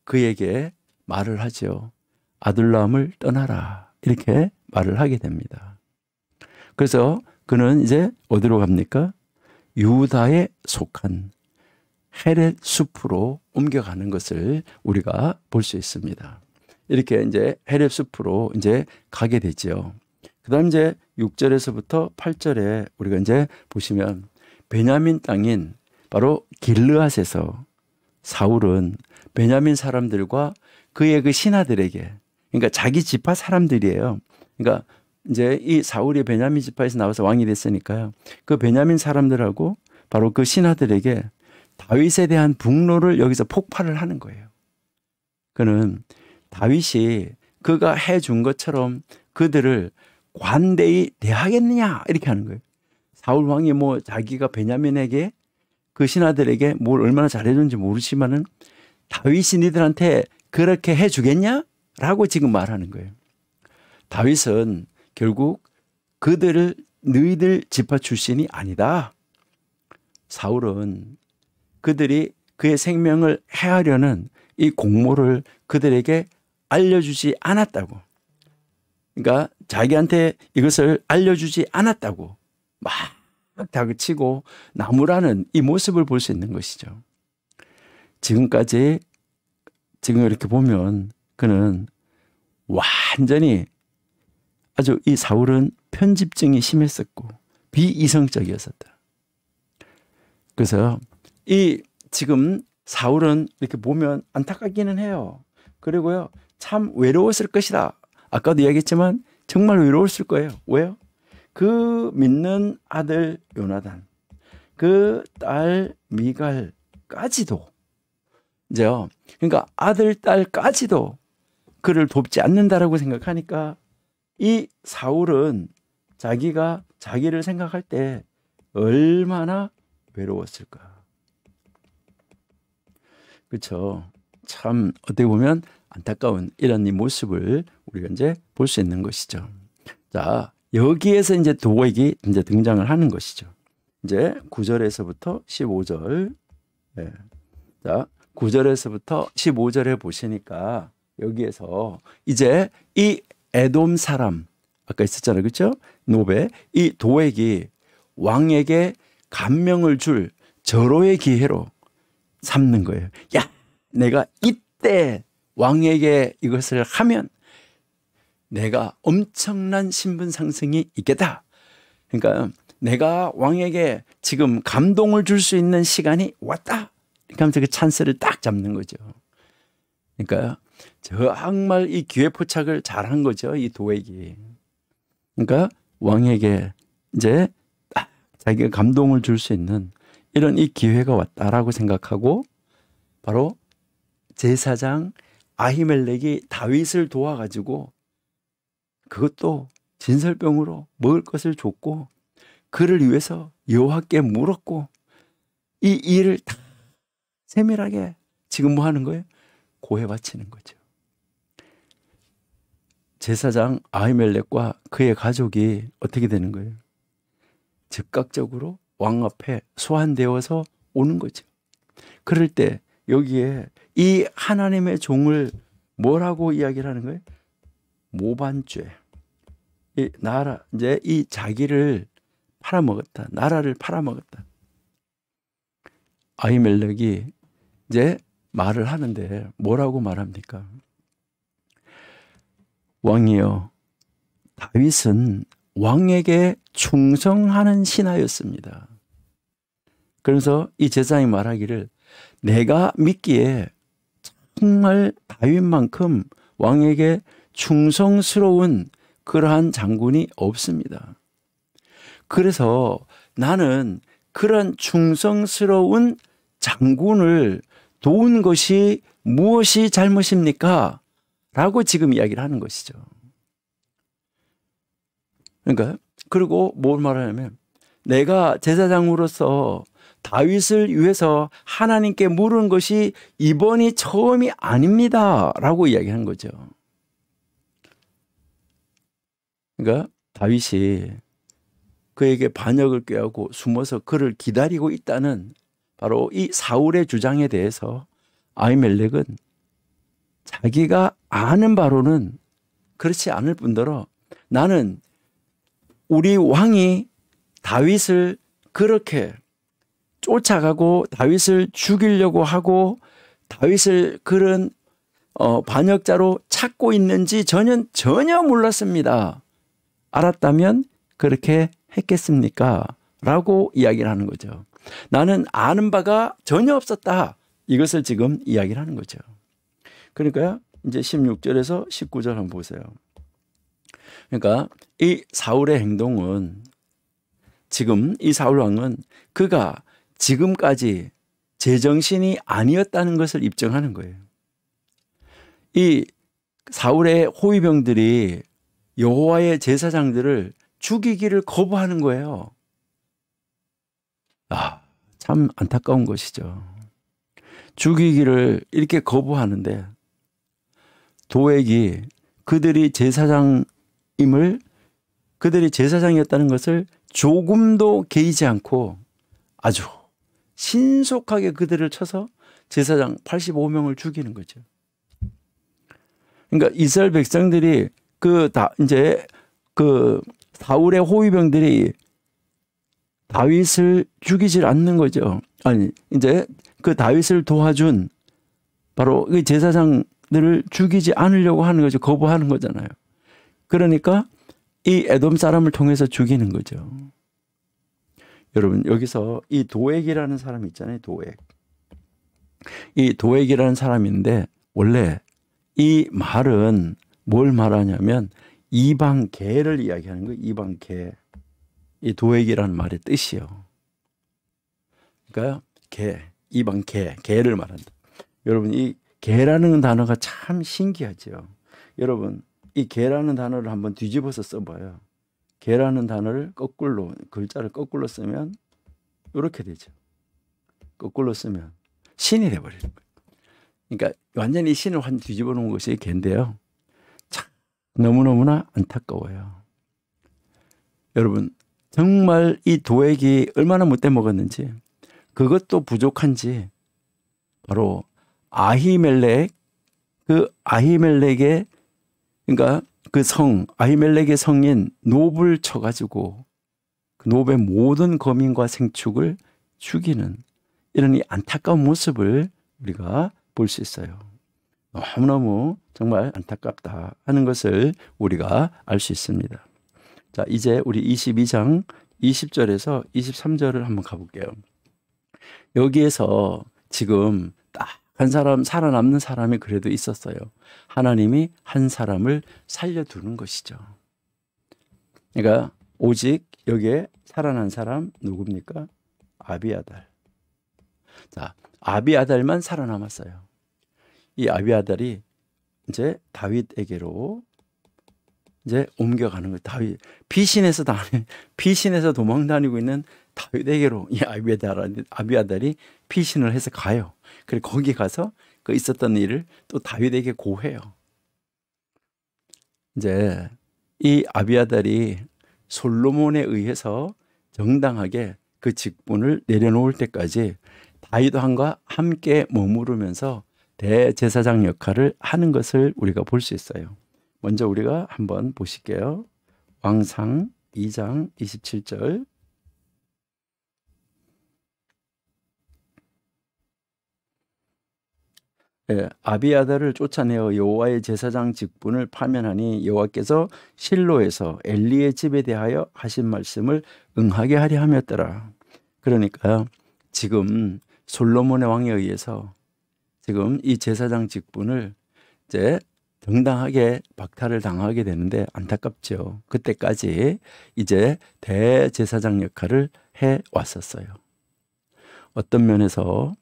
그에게 말을 하죠. 아둘람을 떠나라. 이렇게 말을 하게 됩니다. 그래서 그는 이제 어디로 갑니까? 유다에 속한 헤렛 숲으로 옮겨가는 것을 우리가 볼 수 있습니다. 이렇게 이제 헤렛 숲으로 이제 가게 되죠. 그다음 이제 6절에서부터 8절에 우리가 이제 보시면 베냐민 땅인 바로 길르앗에서 사울은 베냐민 사람들과 그의 그 신하들에게, 그러니까 자기 지파 사람들이에요. 그러니까 이제 이 사울이 베냐민 지파에서 나와서 왕이 됐으니까요. 그 베냐민 사람들하고 바로 그 신하들에게 다윗에 대한 분노를 여기서 폭발을 하는 거예요. 그는 다윗이 그가 해준 것처럼 그들을 관대히 대하겠느냐 이렇게 하는 거예요. 사울 왕이 뭐 자기가 베냐민에게 그 신하들에게 뭘 얼마나 잘해줬는지 모르지만은 다윗이 니들한테 그렇게 해주겠냐라고 지금 말하는 거예요. 다윗은 결국 그들을 너희들 지파 출신이 아니다. 사울은 그들이 그의 생명을 해하려는 이 공모를 그들에게 알려주지 않았다고. 그러니까 자기한테 이것을 알려주지 않았다고 막 다그치고 나무라는 이 모습을 볼 수 있는 것이죠. 지금까지 지금 이렇게 보면 그는 완전히 아주 이 사울은 편집증이 심했었고 비이성적이었었다. 그래서 이 지금 사울은 이렇게 보면 안타깝기는 해요. 그리고요 참 외로웠을 것이다. 아까도 이야기했지만 정말 외로웠을 거예요. 왜요? 그 믿는 아들 요나단, 그 딸 미갈까지도 이제요. 그러니까 아들, 딸까지도 그를 돕지 않는다라고 생각하니까 이 사울은 자기가 자기를 생각할 때 얼마나 외로웠을까. 그렇죠. 참 어떻게 보면 안타까운 이런 이 모습을 우리가 이제 볼 수 있는 것이죠. 자, 여기에서 이제 도액이 이제 등장을 하는 것이죠. 이제 9절에서부터 15절. 네. 자, 9절에서부터 15절에 보시니까 여기에서 이제 이 에돔 사람 아까 있었잖아요. 그렇죠? 노베 이 도액이 왕에게 감명을 줄 절호의 기회로 삼는 거예요. 야, 내가 이때 왕에게 이것을 하면 내가 엄청난 신분 상승이 있겠다. 그러니까 내가 왕에게 지금 감동을 줄 수 있는 시간이 왔다. 그러니까 하면서 그 찬스를 딱 잡는 거죠. 그러니까 정말 이 기회 포착을 잘한 거죠. 이 도액이. 그러니까 왕에게 이제 딱 자기가 감동을 줄 수 있는 이런 이 기회가 왔다라고 생각하고 바로 제사장 아히멜렉이 다윗을 도와가지고 그것도 진설병으로 먹을 것을 줬고 그를 위해서 여호와께 물었고 이 일을 다 세밀하게 지금 뭐 하는 거예요? 고해 바치는 거죠. 제사장 아히멜렉과 그의 가족이 어떻게 되는 거예요? 즉각적으로 왕 앞에 소환되어서 오는 거죠. 그럴 때 여기에 이 하나님의 종을 뭐라고 이야기를 하는 거예요? 모반죄. 이 나라 이제 이 자기를 팔아먹었다. 나라를 팔아먹었다. 아히멜렉이 이제 말을 하는데 뭐라고 말합니까? 왕이여, 다윗은 왕에게 충성하는 신하였습니다. 그래서 이 제사장이 말하기를 내가 믿기에 정말 다윗만큼 왕에게 충성스러운 그러한 장군이 없습니다. 그래서 나는 그런 충성스러운 장군을 도운 것이 무엇이 잘못입니까? 라고 지금 이야기를 하는 것이죠. 그러니까 그리고 뭘 말하냐면 내가 제사장으로서 다윗을 위해서 하나님께 물은 것이 이번이 처음이 아닙니다. 라고 이야기한 거죠. 그러니까 다윗이 그에게 반역을 꾀하고 숨어서 그를 기다리고 있다는 바로 이 사울의 주장에 대해서 아히멜렉은 자기가 아는 바로는 그렇지 않을 뿐더러 나는 우리 왕이 다윗을 그렇게 쫓아가고 다윗을 죽이려고 하고 다윗을 그런 반역자로 찾고 있는지 전혀 몰랐습니다. 알았다면 그렇게 했겠습니까? 라고 이야기를 하는 거죠. 나는 아는 바가 전혀 없었다. 이것을 지금 이야기를 하는 거죠. 그러니까 이제 16절에서 19절 한번 보세요. 그러니까 이 사울의 행동은 지금 이 사울 왕은 그가 지금까지 제정신이 아니었다는 것을 입증하는 거예요. 이 사울의 호위병들이 여호와의 제사장들을 죽이기를 거부하는 거예요. 참 안타까운 것이죠. 죽이기를 이렇게 거부하는데 도액이 그들이 제사장이었다는 것을 조금도 개의치 않고 아주 신속하게 그들을 쳐서 제사장 85명을 죽이는 거죠. 그러니까 이스라엘 백성들이 이제 사울의 호위병들이 다윗을 죽이질 않는 거죠. 아니, 이제 그 다윗을 도와준 바로 그 제사장들을 죽이지 않으려고 하는 거죠. 거부하는 거잖아요. 그러니까 이 에돔 사람을 통해서 죽이는 거죠. 여러분, 여기서 이 도액이라는 사람이 있잖아요. 도액. 이 도액이라는 사람인데 원래 이 말은 뭘 말하냐면 이방 개를 이야기하는 거예요. 이방 개. 이 도액이라는 말의 뜻이요. 그러니까 개, 이방 개를 말한다. 여러분 이 개라는 단어가 참 신기하죠. 여러분, 이 개라는 단어를 한번 뒤집어서 써봐요. 개라는 단어를 거꾸로, 글자를 거꾸로 쓰면 이렇게 되죠. 거꾸로 쓰면 신이 돼버리는 거예요. 그러니까 완전히 신을 완전 뒤집어 놓은 것이 개인데요. 참 너무너무나 안타까워요. 여러분, 정말 이 도액이 얼마나 못돼 먹었는지, 그것도 부족한지, 바로 아히멜렉, 그 아히멜렉의, 그러니까 그 아히멜렉의 성인 놉을 쳐가지고 그 놉의 모든 거민과 생축을 죽이는 이런 이 안타까운 모습을 우리가 볼 수 있어요. 너무너무 정말 안타깝다 하는 것을 우리가 알 수 있습니다. 자, 이제 우리 22장 20절에서 23절을 한번 가볼게요. 여기에서 지금 딱 한 사람, 살아남는 사람이 그래도 있었어요. 하나님이 한 사람을 살려두는 것이죠. 그러니까 오직 여기에 살아난 사람 누굽니까? 아비아달. 자, 아비아달만 살아남았어요. 이 아비아달이 이제 다윗에게로 이제 옮겨가는 거예요. 다윗, 피신해서 도망 다니고 있는 다윗에게로 이 아비아달이 피신을 해서 가요. 그리고 거기 가서 그 있었던 일을 또 다윗에게 고해요. 이제 이 아비아달이 솔로몬에 의해서 정당하게 그 직분을 내려놓을 때까지 다윗 왕과 함께 머무르면서 대제사장 역할을 하는 것을 우리가 볼 수 있어요. 먼저 우리가 한번 보실게요. 왕상 2장 27절. 예, 아비아달을 쫓아내어 여호와의 제사장 직분을 파면하니 여호와께서 실로에서 엘리의 집에 대하여 하신 말씀을 응하게 하려 함이었더라. 그러니까 지금 솔로몬의 왕에 의해서 지금 이 제사장 직분을 이제 정당하게 박탈을 당하게 되는데 안타깝죠. 그때까지 이제 대제사장 역할을 해 왔었어요. 어떤 면에서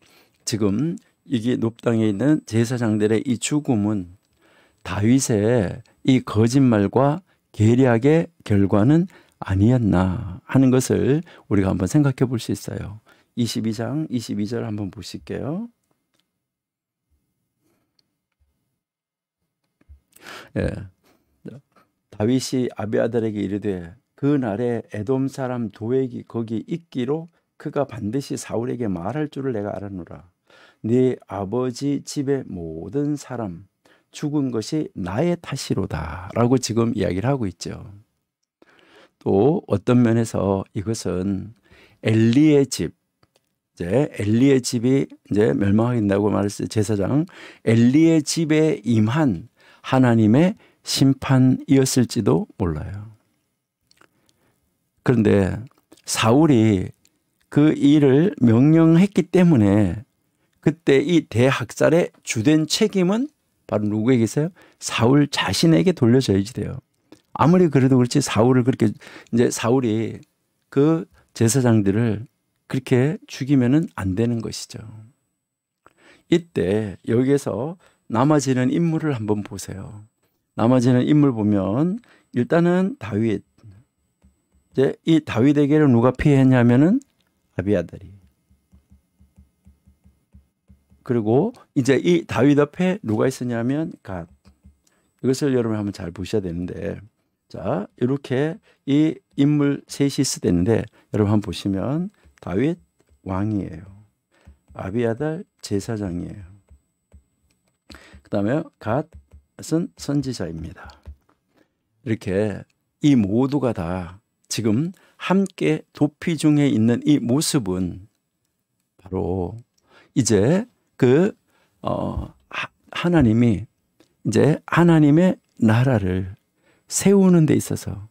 지금 이게 놋 땅에 있는 제사장들의 이 죽음은 다윗의 이 거짓말과 계략의 결과는 아니었나 하는 것을 우리가 한번 생각해 볼 수 있어요. 22장 22절 한번 보실게요. 예. 다윗이 아비아달에게 이르되 그 날에 에돔 사람 도액이 거기 있기로 그가 반드시 사울에게 말할 줄을 내가 알았노라. 네 아버지 집의 모든 사람 죽은 것이 나의 탓이로다 라고 지금 이야기를 하고 있죠. 또 어떤 면에서 이것은 엘리의 집, 이제 엘리의 집이 이제 멸망하게 된다고 말했어요. 제사장 엘리의 집에 임한 하나님의 심판이었을지도 몰라요. 그런데 사울이 그 일을 명령했기 때문에 그때 이 대학살의 주된 책임은 바로 누구에게 있어요? 사울 자신에게 돌려져야지 돼요. 아무리 그래도 그렇지 사울을 그렇게 이제 사울이 그 제사장들을 그렇게 죽이면은 안 되는 것이죠. 이때 여기에서 남아지는 인물을 한번 보세요. 남아지는 인물 보면 일단은 다윗. 이제 이 다윗에게는 누가 피했냐면은 아비아달이. 그리고 이제 이 다윗 앞에 누가 있었냐면 갓. 이것을 여러분 한번 잘 보셔야 되는데, 자 이렇게 이 인물 셋이 있었는데 여러분 한번 보시면 다윗 왕이에요. 아비아달 제사장이에요. 그 다음에 갓은 선지자입니다. 이렇게 이 모두가 다 지금 함께 도피 중에 있는 이 모습은 바로 이제 하나님이 이제 하나님의 나라를 세우는 데 있어서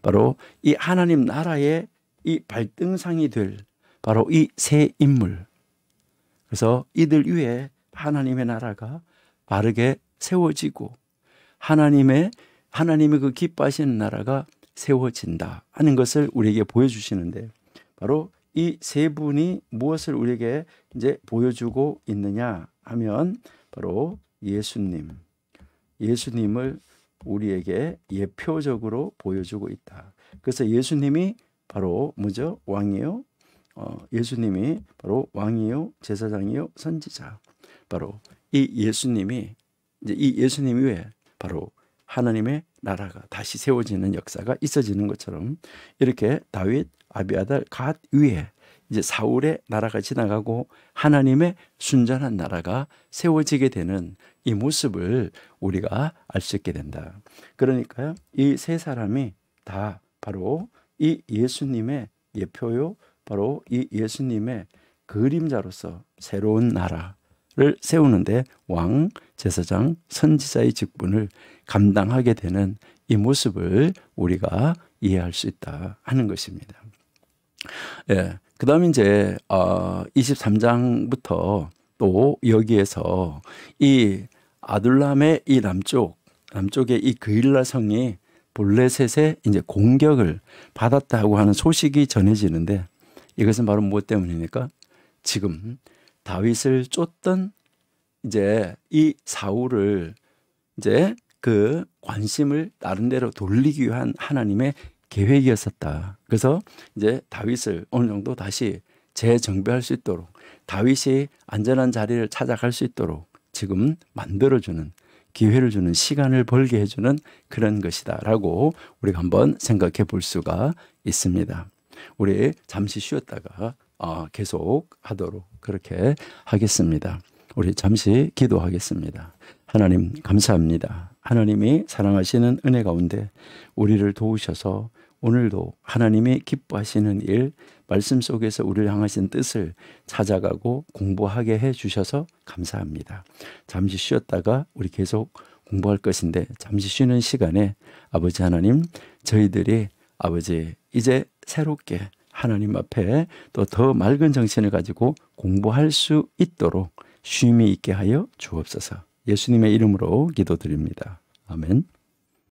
바로 이 하나님 나라의 이 발등상이 될 바로 이 세 인물. 그래서 이들 위에 하나님의 나라가 바르게 세워지고 하나님의 그 기뻐하시는 나라가 세워진다 하는 것을 우리에게 보여주시는데, 바로 이 세 분이 무엇을 우리에게 이제 보여주고 있느냐 하면 바로 예수님, 예수님을 우리에게 예표적으로 보여주고 있다. 그래서 예수님이 바로 뭐죠? 왕이요. 예수님이 바로 왕이요, 제사장이요, 선지자. 바로 이 예수님이 이제 이 예수님이 왜 바로 하나님의 나라가 다시 세워지는 역사가 있어지는 것처럼 이렇게 다윗, 아비아달, 갓 위에 이제 사울의 나라가 지나가고 하나님의 순전한 나라가 세워지게 되는 이 모습을 우리가 알 수 있게 된다. 그러니까요, 이 세 사람이 다 바로 이 예수님의 예표요, 바로 이 예수님의 그림자로서 새로운 나라를 세우는데 왕, 제사장, 선지자의 직분을 감당하게 되는 이 모습을 우리가 이해할 수 있다 하는 것입니다. 예. 그 다음에 이제 23장부터 또 여기에서 이 아둘람의 이 남쪽의 이 그일라 성이 블레셋의 이제 공격을 받았다고 하는 소식이 전해지는데, 이것은 바로 무엇 때문입니까? 지금 다윗을 쫓던 이제 이 사울을 이제 그 관심을 다른 데로 돌리기 위한 하나님의 계획이었었다. 그래서 이제 다윗을 어느 정도 다시 재정비할 수 있도록, 다윗이 안전한 자리를 찾아갈 수 있도록 지금 만들어주는, 기회를 주는, 시간을 벌게 해주는 그런 것이다라고 우리가 한번 생각해 볼 수가 있습니다. 우리 잠시 쉬었다가 계속 하도록 그렇게 하겠습니다. 우리 잠시 기도하겠습니다. 하나님 감사합니다. 하나님이 사랑하시는 은혜 가운데 우리를 도우셔서 오늘도 하나님이 기뻐하시는 일, 말씀 속에서 우리를 향하신 뜻을 찾아가고 공부하게 해주셔서 감사합니다. 잠시 쉬었다가 우리 계속 공부할 것인데, 잠시 쉬는 시간에 아버지 하나님, 저희들이 아버지 이제 새롭게 하나님 앞에 또 더 맑은 정신을 가지고 공부할 수 있도록 쉼이 있게 하여 주옵소서. 예수님의 이름으로 기도드립니다. 아멘.